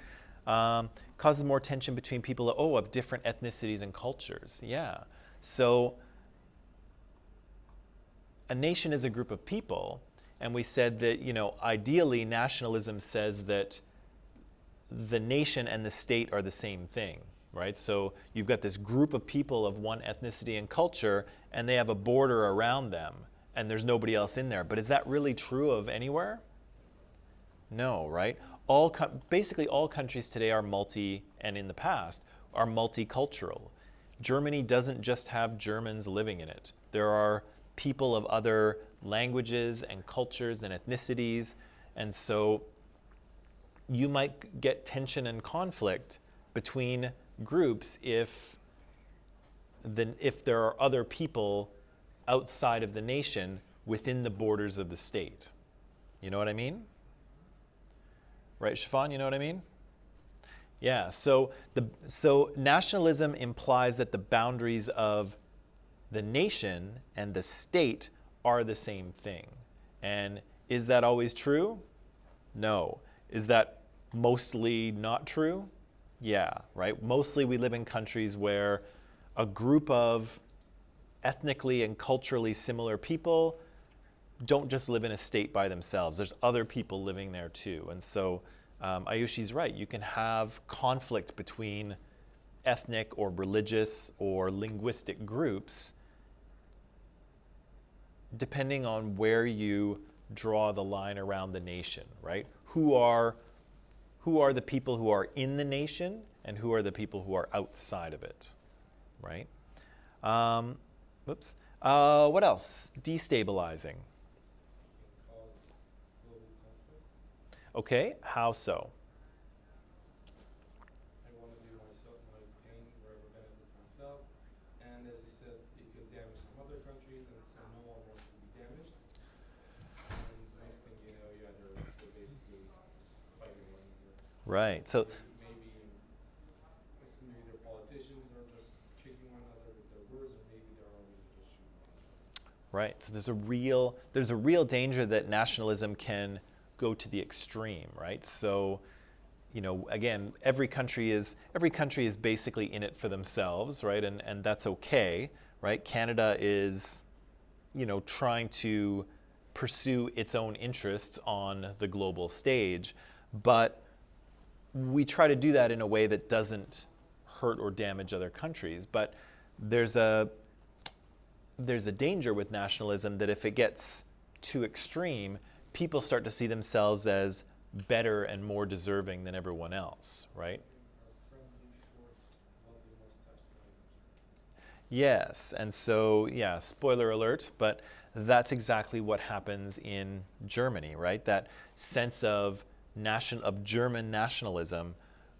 Causes more tension between people of different ethnicities and cultures. Yeah. So a nation is a group of people, and we said that, ideally nationalism says that the nation and the state are the same thing, right? So you've got this group of people of one ethnicity and culture, and they have a border around them, and there's nobody else in there. But is that really true of anywhere? No, right? Basically all countries today are and in the past, are multicultural. Germany doesn't just have Germans living in it. There are people of other languages and cultures and ethnicities, and so you might get tension and conflict between groups if if there are other people outside of the nation within the borders of the state. You know what I mean? Right, Shafan, you know what I mean? Yeah, so nationalism implies that the boundaries of the nation and the state are the same thing. And is that always true? No. Is that mostly not true? Yeah, right? Mostly we live in countries where a group of ethnically and culturally similar people don't just live in a state by themselves. There's other people living there too. And so Ayushi's right. You can have conflict between ethnic or religious or linguistic groups depending on where you draw the line around the nation, right? Who are the people who are in the nation and who are the people who are outside of it, right? Whoops. What else? Destabilizing. Can cause global conflict. Okay, how so? I want to do my pain where I benefit myself, and as you said, it could damage some other countries, and so no one wants to be damaged. And next thing you know, yeah, they're basically fighting one another. Right. So Maybe their politicians are just kicking one another with their words, or maybe they're already just shooting. right. So there's a real danger that nationalism can go to the extreme, right? So, again, every country is basically in it for themselves, right? And that's okay, right? Canada is, trying to pursue its own interests on the global stage, but we try to do that in a way that doesn't hurt or damage other countries. But there's a danger with nationalism that if it gets too extreme, people start to see themselves as better and more deserving than everyone else, right? Yes, and so, yeah, spoiler alert, but that's exactly what happens in Germany, right? That sense of German nationalism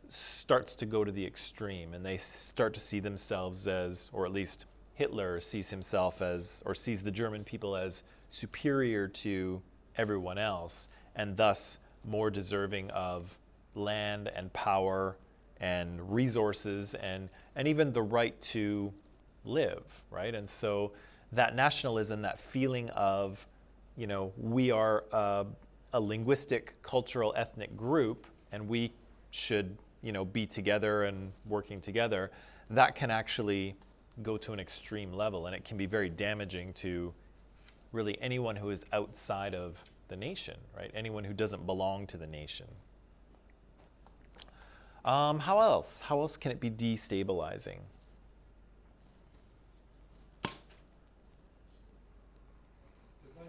starts to go to the extreme, and they start to see themselves as, or at least Hitler sees himself as, or sees the German people as superior to everyone else, and thus more deserving of land and power and resources and even the right to live, right? And so that nationalism, that feeling of, we are a linguistic, cultural, ethnic group, and we should, be together and working together, that can actually go to an extreme level, and it can be very damaging to really anyone who is outside of the nation, right? Anyone who doesn't belong to the nation. How else? How else can it be destabilizing? It's like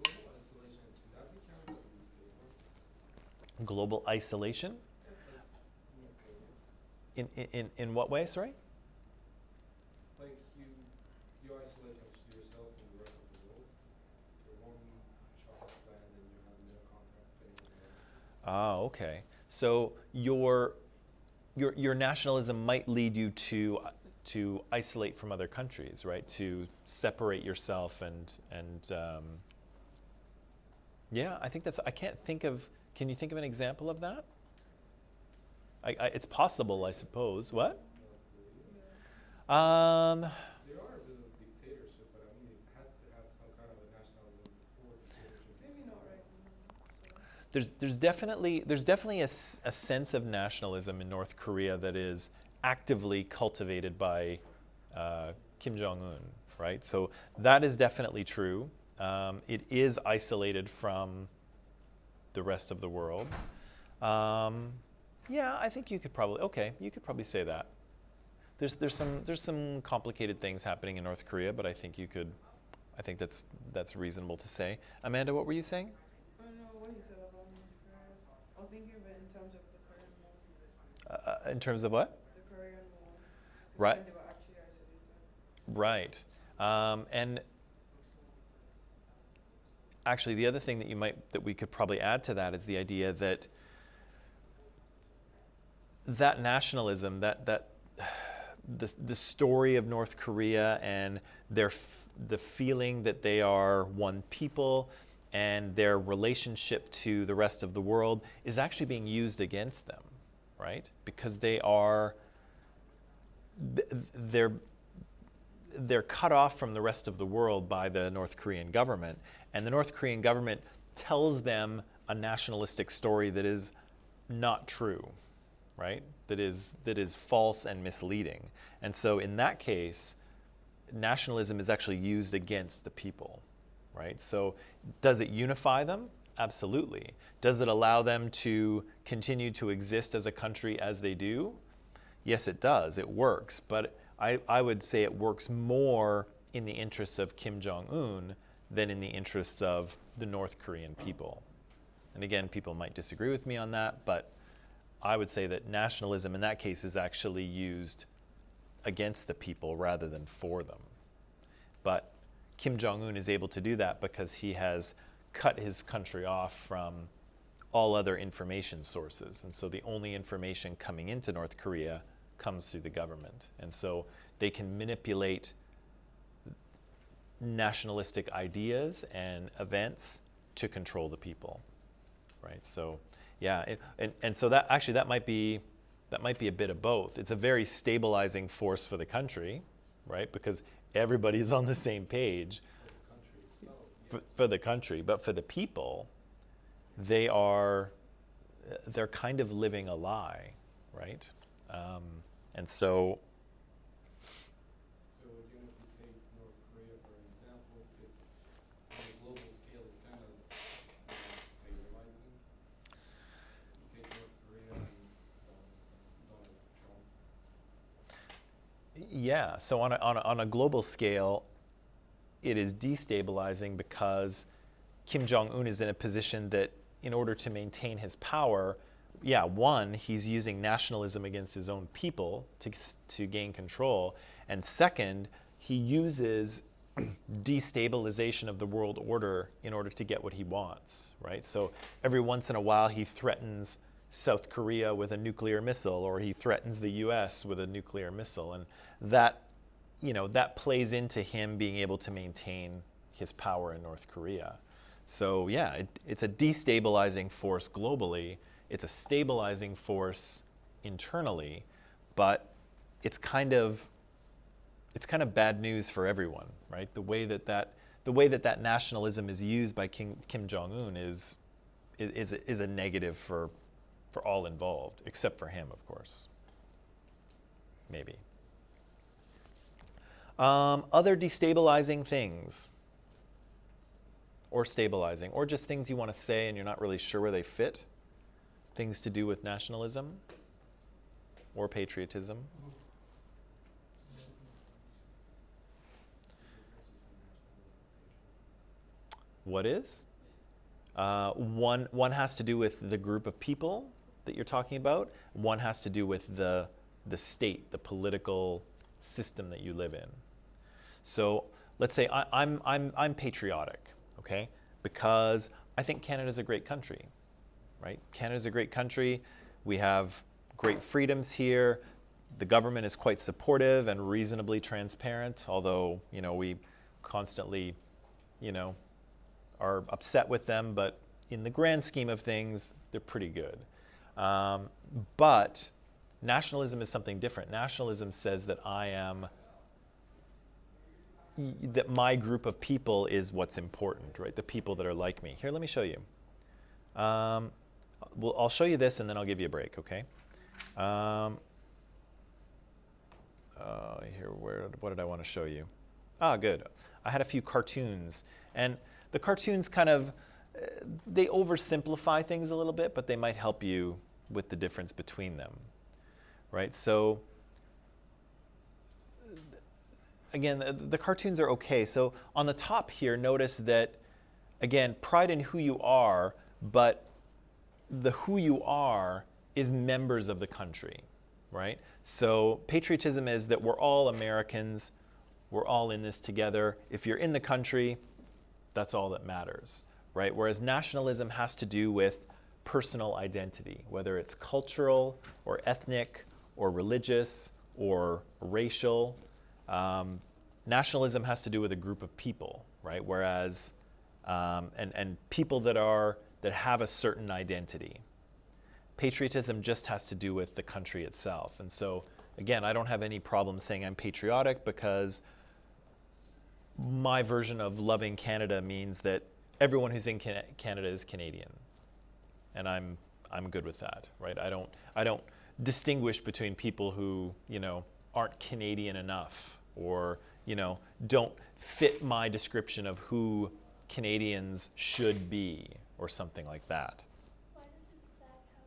global isolation. Should that be counted as destabilizing? Global isolation? Okay. In what way, sorry? Like you isolate yourself from the rest of the world. You're one shot of land and you have no contact with anyone else. Ah, okay. So your nationalism might lead you to isolate from other countries, right? To separate yourself and yeah, I think that's. I can't think of. Can you think of an example of that? It's possible, I suppose. What? There are a bit of dictatorship, but I mean, it had to have some kind of a nationalism before dictatorship. Maybe not right now. So. There's definitely a sense of nationalism in North Korea that is actively cultivated by Kim Jong-un, right? So that is definitely true. It is isolated from the rest of the world. Yeah, I think you could probably say that. There's some complicated things happening in North Korea, but I think that's reasonable to say. Amanda, what were you saying? I don't know what he said about North Korea. I was thinking of it in terms of the Korean War. In terms of what? The Korean War. 'Cause Right. then they were actually isolated. Right. And actually, the other thing that we could probably add to that is the idea that nationalism, that the story of North Korea and the feeling that they are one people and their relationship to the rest of the world is actually being used against them, right? Because they're cut off from the rest of the world by the North Korean government, and the North Korean government tells them a nationalistic story that is not true, right? That is false and misleading. And so in that case, nationalism is actually used against the people, right? So does it unify them? Absolutely. Does it allow them to continue to exist as a country as they do? Yes, it does. It works. But I would say it works more in the interests of Kim Jong-un than in the interests of the North Korean people. And again, people might disagree with me on that, but I would say that nationalism in that case is actually used against the people rather than for them. But Kim Jong-un is able to do that because he has cut his country off from all other information sources. And so the only information coming into North Korea comes through the government. And so they can manipulate nationalistic ideas and events to control the people, right? So yeah, and so that might be a bit of both. It's a very stabilizing force for the country, right? Because everybody's on the same page for the country, but for the people, they're kind of living a lie, right? And so. So again, if you take North Korea for an example, it's on a global scale, it's kind of stabilizing. You take North Korea and Donald Trump. Yeah, so on a global scale, it is destabilizing because Kim Jong-un is in a position that in order to maintain his power, yeah, one, he's using nationalism against his own people to gain control, and second, he uses destabilization of the world order in order to get what he wants, right? So every once in a while he threatens South Korea with a nuclear missile, or he threatens the US with a nuclear missile, and that plays into him being able to maintain his power in North Korea. So yeah, it's a destabilizing force globally. It's a stabilizing force internally, but it's kind of bad news for everyone, right? The way that nationalism is used by Kim Jong-un is a negative for all involved, except for him, of course. Maybe. Other destabilizing things, or stabilizing, or just things you want to say and you're not really sure where they fit. Things to do with nationalism or patriotism. What is? One has to do with the group of people that you're talking about. One has to do with the state, the political system that you live in. So let's say I'm patriotic, okay? Because I think Canada's a great country. Right? Canada's a great country. We have great freedoms here. The government is quite supportive and reasonably transparent, although, we constantly, are upset with them, but in the grand scheme of things, they're pretty good. But nationalism is something different. Nationalism says that that my group of people is what's important, right? The people that are like me. Here, let me show you. I'll show you this and then I'll give you a break, okay? What did I want to show you? Good. I had a few cartoons, and the cartoons they oversimplify things a little bit, but they might help you with the difference between them, right? So again, the cartoons are okay. So on the top here, notice that, again, pride in who you are, but the who you are is members of the country, right? So patriotism is that we're all Americans, we're all in this together. If you're in the country, that's all that matters, right? Whereas nationalism has to do with personal identity, whether it's cultural or ethnic or religious or racial. Nationalism has to do with a group of people, right? Whereas, and people that have a certain identity. Patriotism just has to do with the country itself. And so, again, I don't have any problem saying I'm patriotic because my version of loving Canada means that everyone who's in Canada is Canadian. And I'm good with that, right? I don't distinguish between people who, aren't Canadian enough or, don't fit my description of who Canadians should be or something like that. Why does his flag have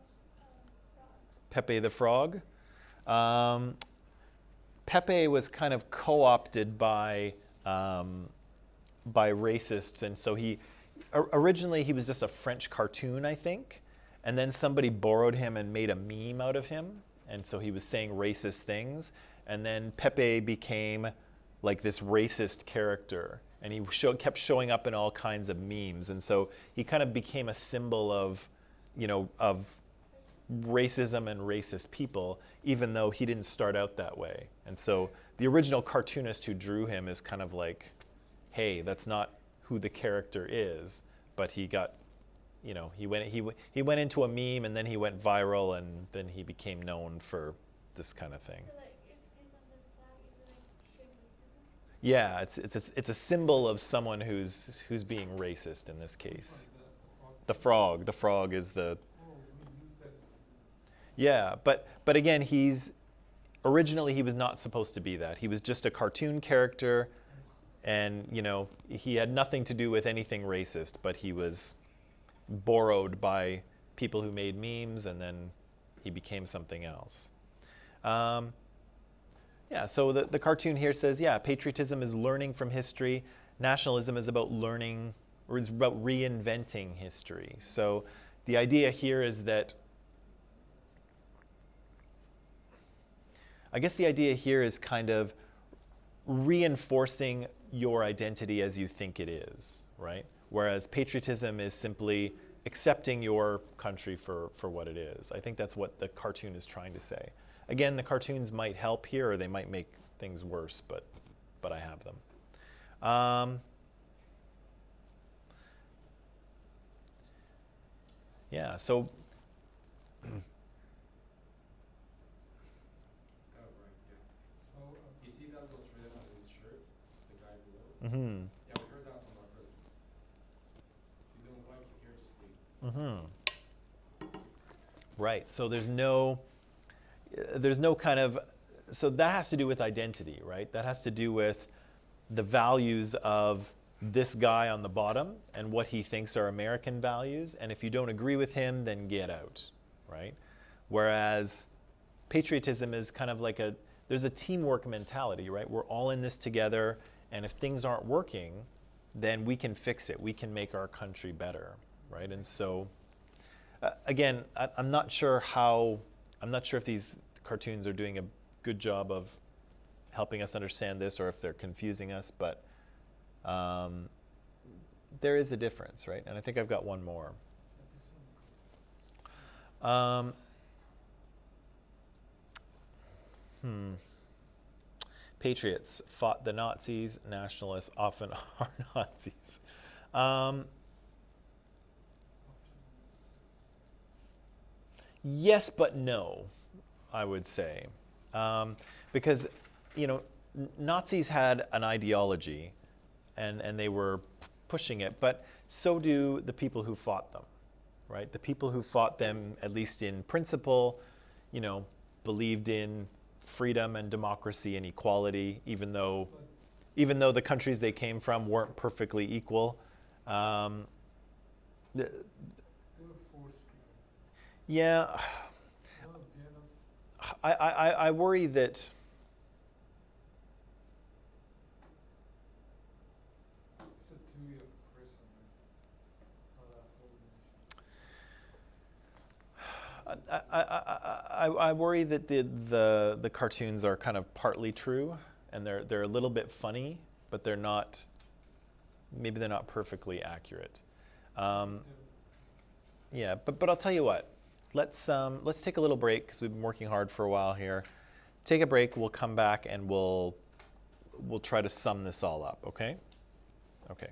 frog? Pepe the Frog. Pepe was kind of co-opted by racists, and so originally he was just a French cartoon, I think, and then somebody borrowed him and made a meme out of him, and so he was saying racist things, and then Pepe became like this racist character, and he kept showing up in all kinds of memes, and so he kind of became a symbol of racism and racist people, even though he didn't start out that way. And so the original cartoonist who drew him is kind of like, hey, that's not who the character is, but he got, he went into a meme, and then he went viral, and then he became known for this kind of thing. So like if he's on the flag, is it like showing racism? Yeah, it's a symbol of someone who's being racist in this case. The frog is the. Yeah, but again, originally he was not supposed to be that. He was just a cartoon character, and he had nothing to do with anything racist, but he was borrowed by people who made memes, and then he became something else. Yeah, so the cartoon here says, patriotism is learning from history. Nationalism is about learning, or is about reinventing history. So the idea here is that I guess the idea here is kind of reinforcing your identity as you think it is, right? Whereas patriotism is simply accepting your country for what it is. I think that's what the cartoon is trying to say. Again, the cartoons might help here, or they might make things worse, but I have them. Yeah, so You see that little trim on his shirt, the guy below? mm-hmm. Yeah, we heard that from our president. If you don't like it here, just leave. Mm-hmm. Right. So there's no kind of, so that has to do with identity, right? That has to do with the values of this guy on the bottom and what he thinks are American values. And if you don't agree with him, then get out, right? Whereas patriotism is kind of like there's a teamwork mentality, right? We're all in this together, and if things aren't working, then we can fix it. We can make our country better, right? And so, again, I'm not sure if these cartoons are doing a good job of helping us understand this, or if they're confusing us, but there is a difference, right? And I think I've got one more. Patriots fought the Nazis. Nationalists often are Nazis. Yes, but no, I would say. Because, Nazis had an ideology, and they were pushing it, but so do the people who fought them, right? The people who fought them, at least in principle, believed in freedom and democracy and equality, even though the countries they came from weren't perfectly equal. They were forced to. Yeah, No, they're not. I worry that. It's a theory of oppression, not a whole nation. I worry that the cartoons are kind of partly true, and they're a little bit funny, but they're not. Maybe they're not perfectly accurate. Yeah, but I'll tell you what. Let's take a little break because we've been working hard for a while here. take a break. We'll come back and we'll try to sum this all up, okay? Okay.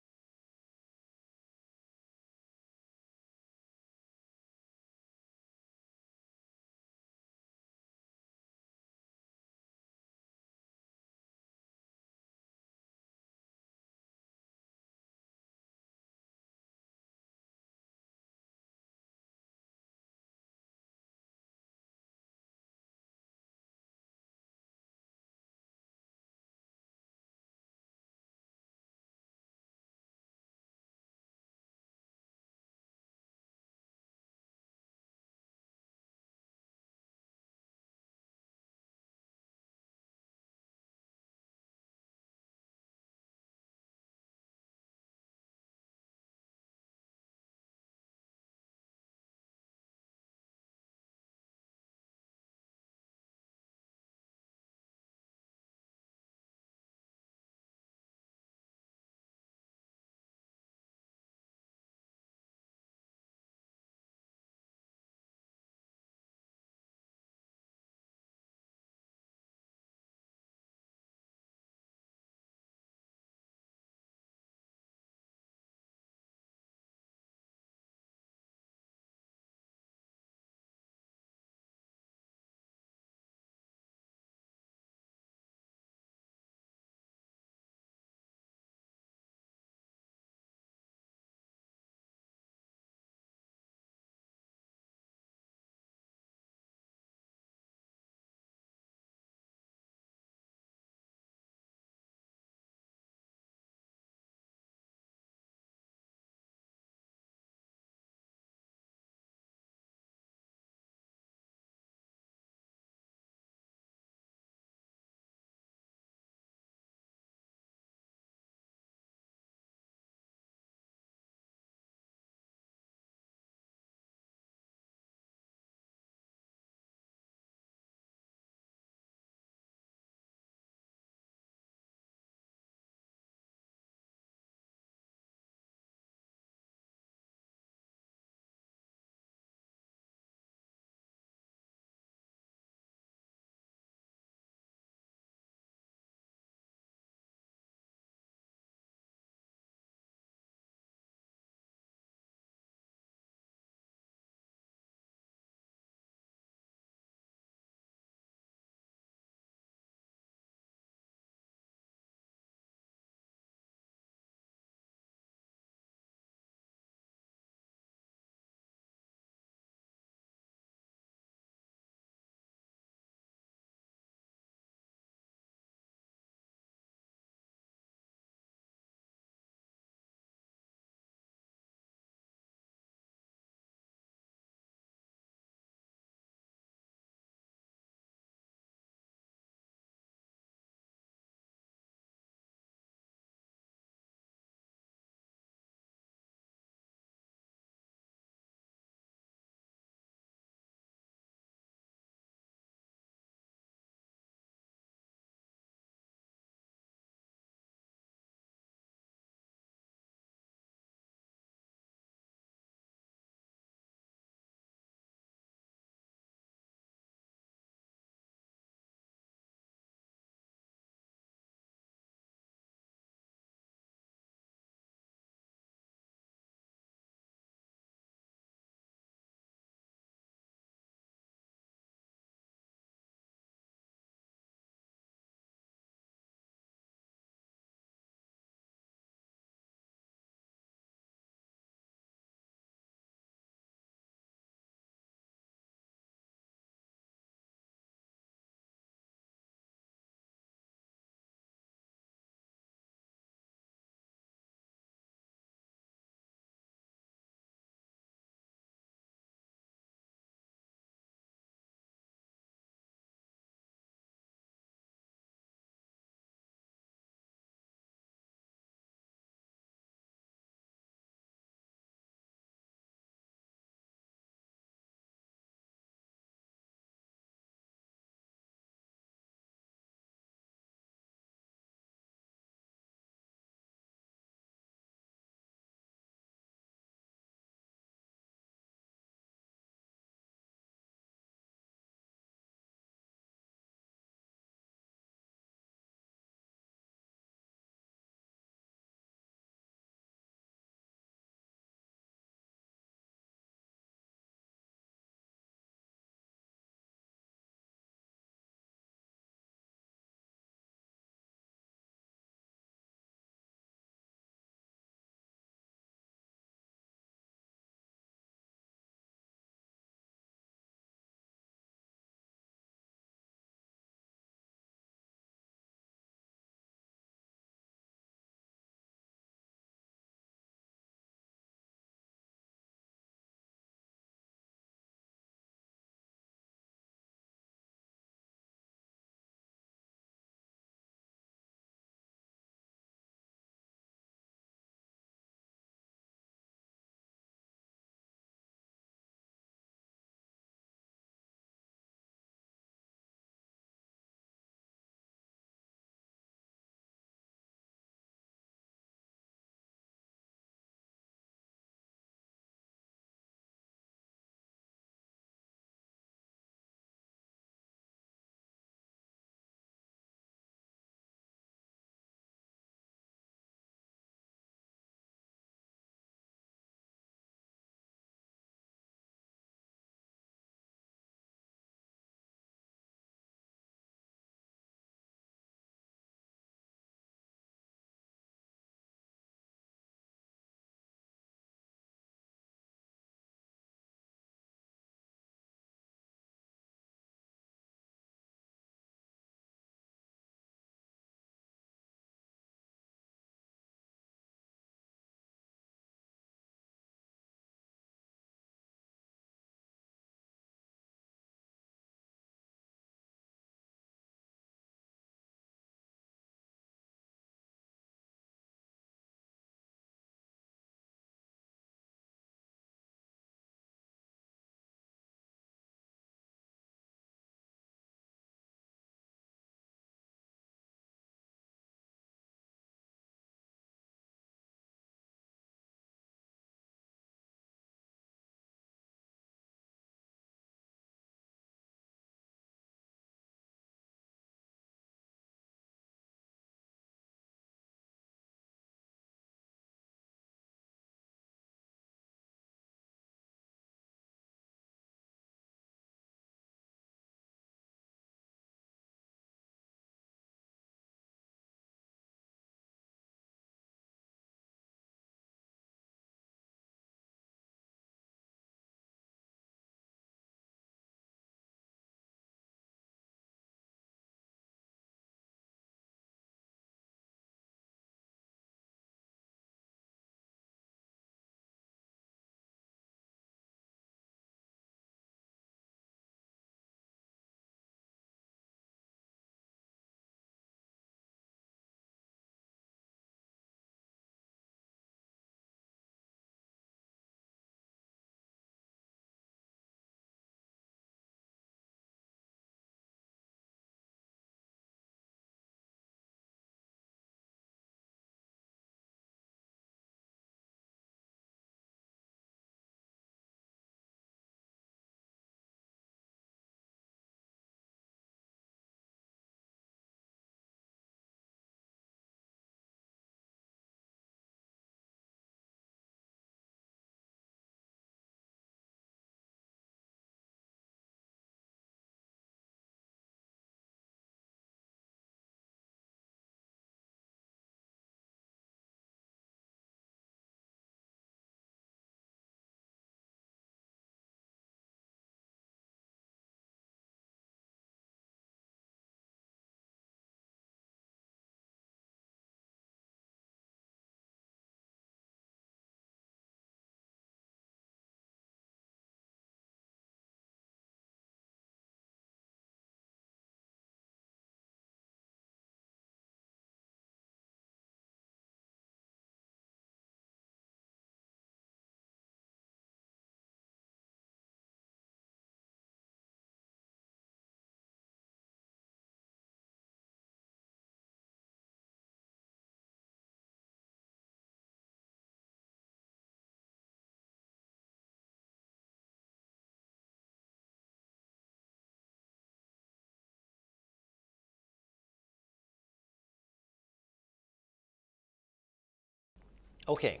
Okay,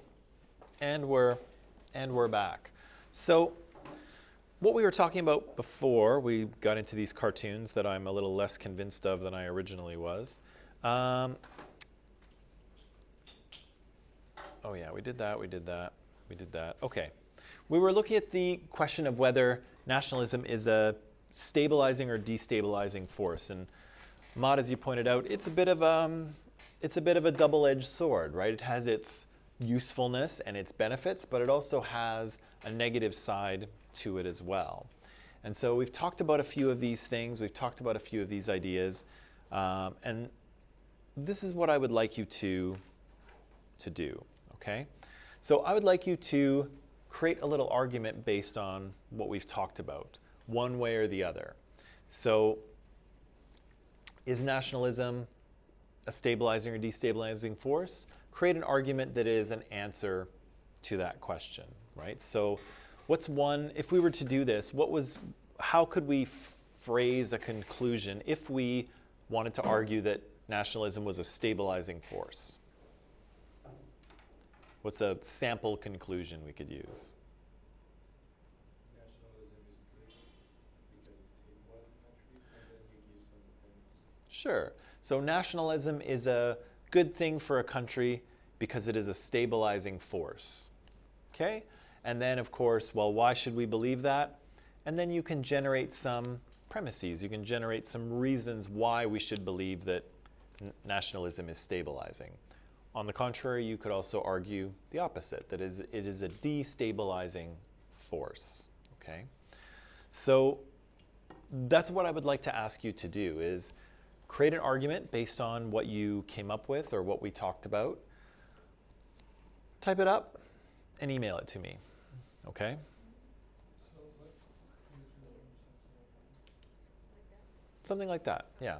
and we're back. So what we were talking about before we got into these cartoons that I'm a little less convinced of than I originally was. Oh yeah, we did that. Okay. We were looking at the question of whether nationalism is a stabilizing or destabilizing force. And Maud, as you pointed out, it's a bit of a double-edged sword, right? It has its usefulness and its benefits, but it also has a negative side to it as well. And so we've talked about a few of these things. We've talked about a few of these ideas. And this is what I would like you to do, okay? So I would like you to create a little argument based on what we've talked about, one way or the other. So is nationalism a stabilizing or destabilizing force? Create an argument that is an answer to that question, right? So what's one, if we were to do this, how could we phrase a conclusion if we wanted to argue that nationalism was a stabilizing force? What's a sample conclusion we could use? Nationalism is good because it stabilizes the country, and then you give some dependence. Sure. So nationalism is a good thing for a country because it is a stabilizing force. Okay? And then, of course, well, why should we believe that? And then you can generate some premises. You can generate some reasons why we should believe that nationalism is stabilizing. On the contrary, you could also argue the opposite, that it is a destabilizing force. Okay? So that's what I would like to ask you to do, is create an argument based on what you came up with or what we talked about. Type it up and email it to me. Okay? So what is Something like that, yeah.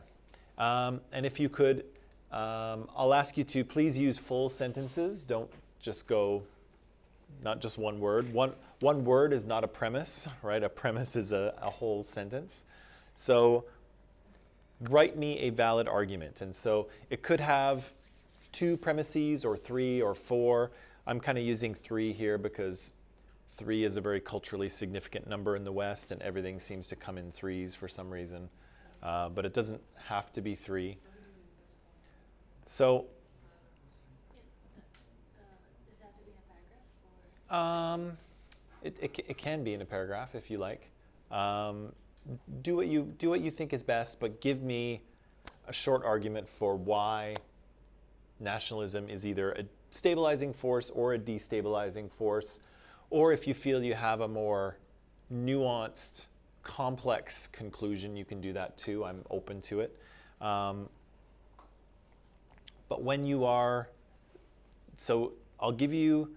And if you could, I'll ask you to please use full sentences. Don't just go, not just one word. One word is not a premise, right? A premise is a whole sentence. So write me a valid argument. And so it could have 2 premises or 3 or 4. I'm kind of using 3 here because 3 is a very culturally significant number in the West, and everything seems to come in 3s for some reason. But it doesn't have to be 3. So Does that have to be in a paragraph or? it can be in a paragraph if you like. Do what you think is best, but give me a short argument for why nationalism is either a stabilizing force or a destabilizing force, or if you feel you have a more nuanced, complex conclusion, you can do that too. I'm open to it. But when you are, so I'll give you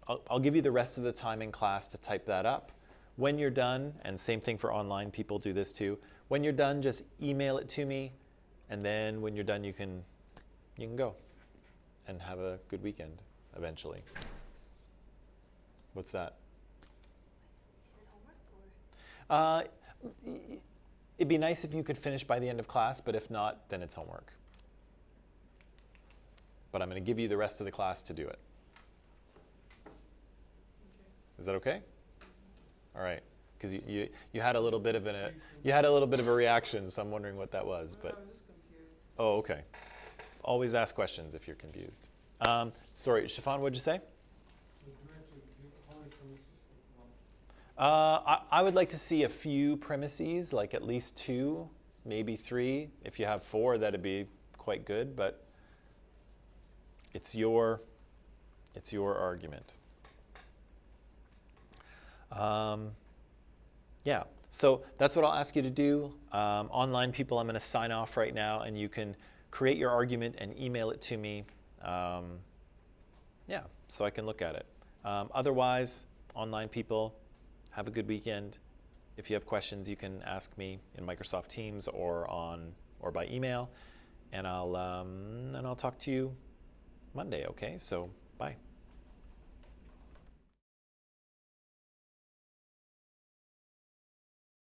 the rest of the time in class to type that up. When you're done, and same thing for online, people do this too. When you're done, just email it to me, and then when you're done, you can go and have a good weekend eventually. What's that? Is it homework or? It'd be nice if you could finish by the end of class, but if not, then it's homework. But I'm going to give you the rest of the class to do it. Is that okay? All right, because you had a little bit of a reaction, so I'm wondering what that was. No, But I was just confused. oh, okay. Always ask questions if you're confused. Sorry, Shafan, what'd you say? So do you have to give how many premises with one? I would like to see a few premises, like at least 2, maybe 3. If you have 4, that'd be quite good, but it's your argument. Yeah, so that's what I'll ask you to do. Online people, I'm going to sign off right now, and you can create your argument and email it to me. Yeah, so I can look at it. Otherwise, online people, have a good weekend. If you have questions, you can ask me in Microsoft Teams or by email, and I'll talk to you Monday. Okay, so bye.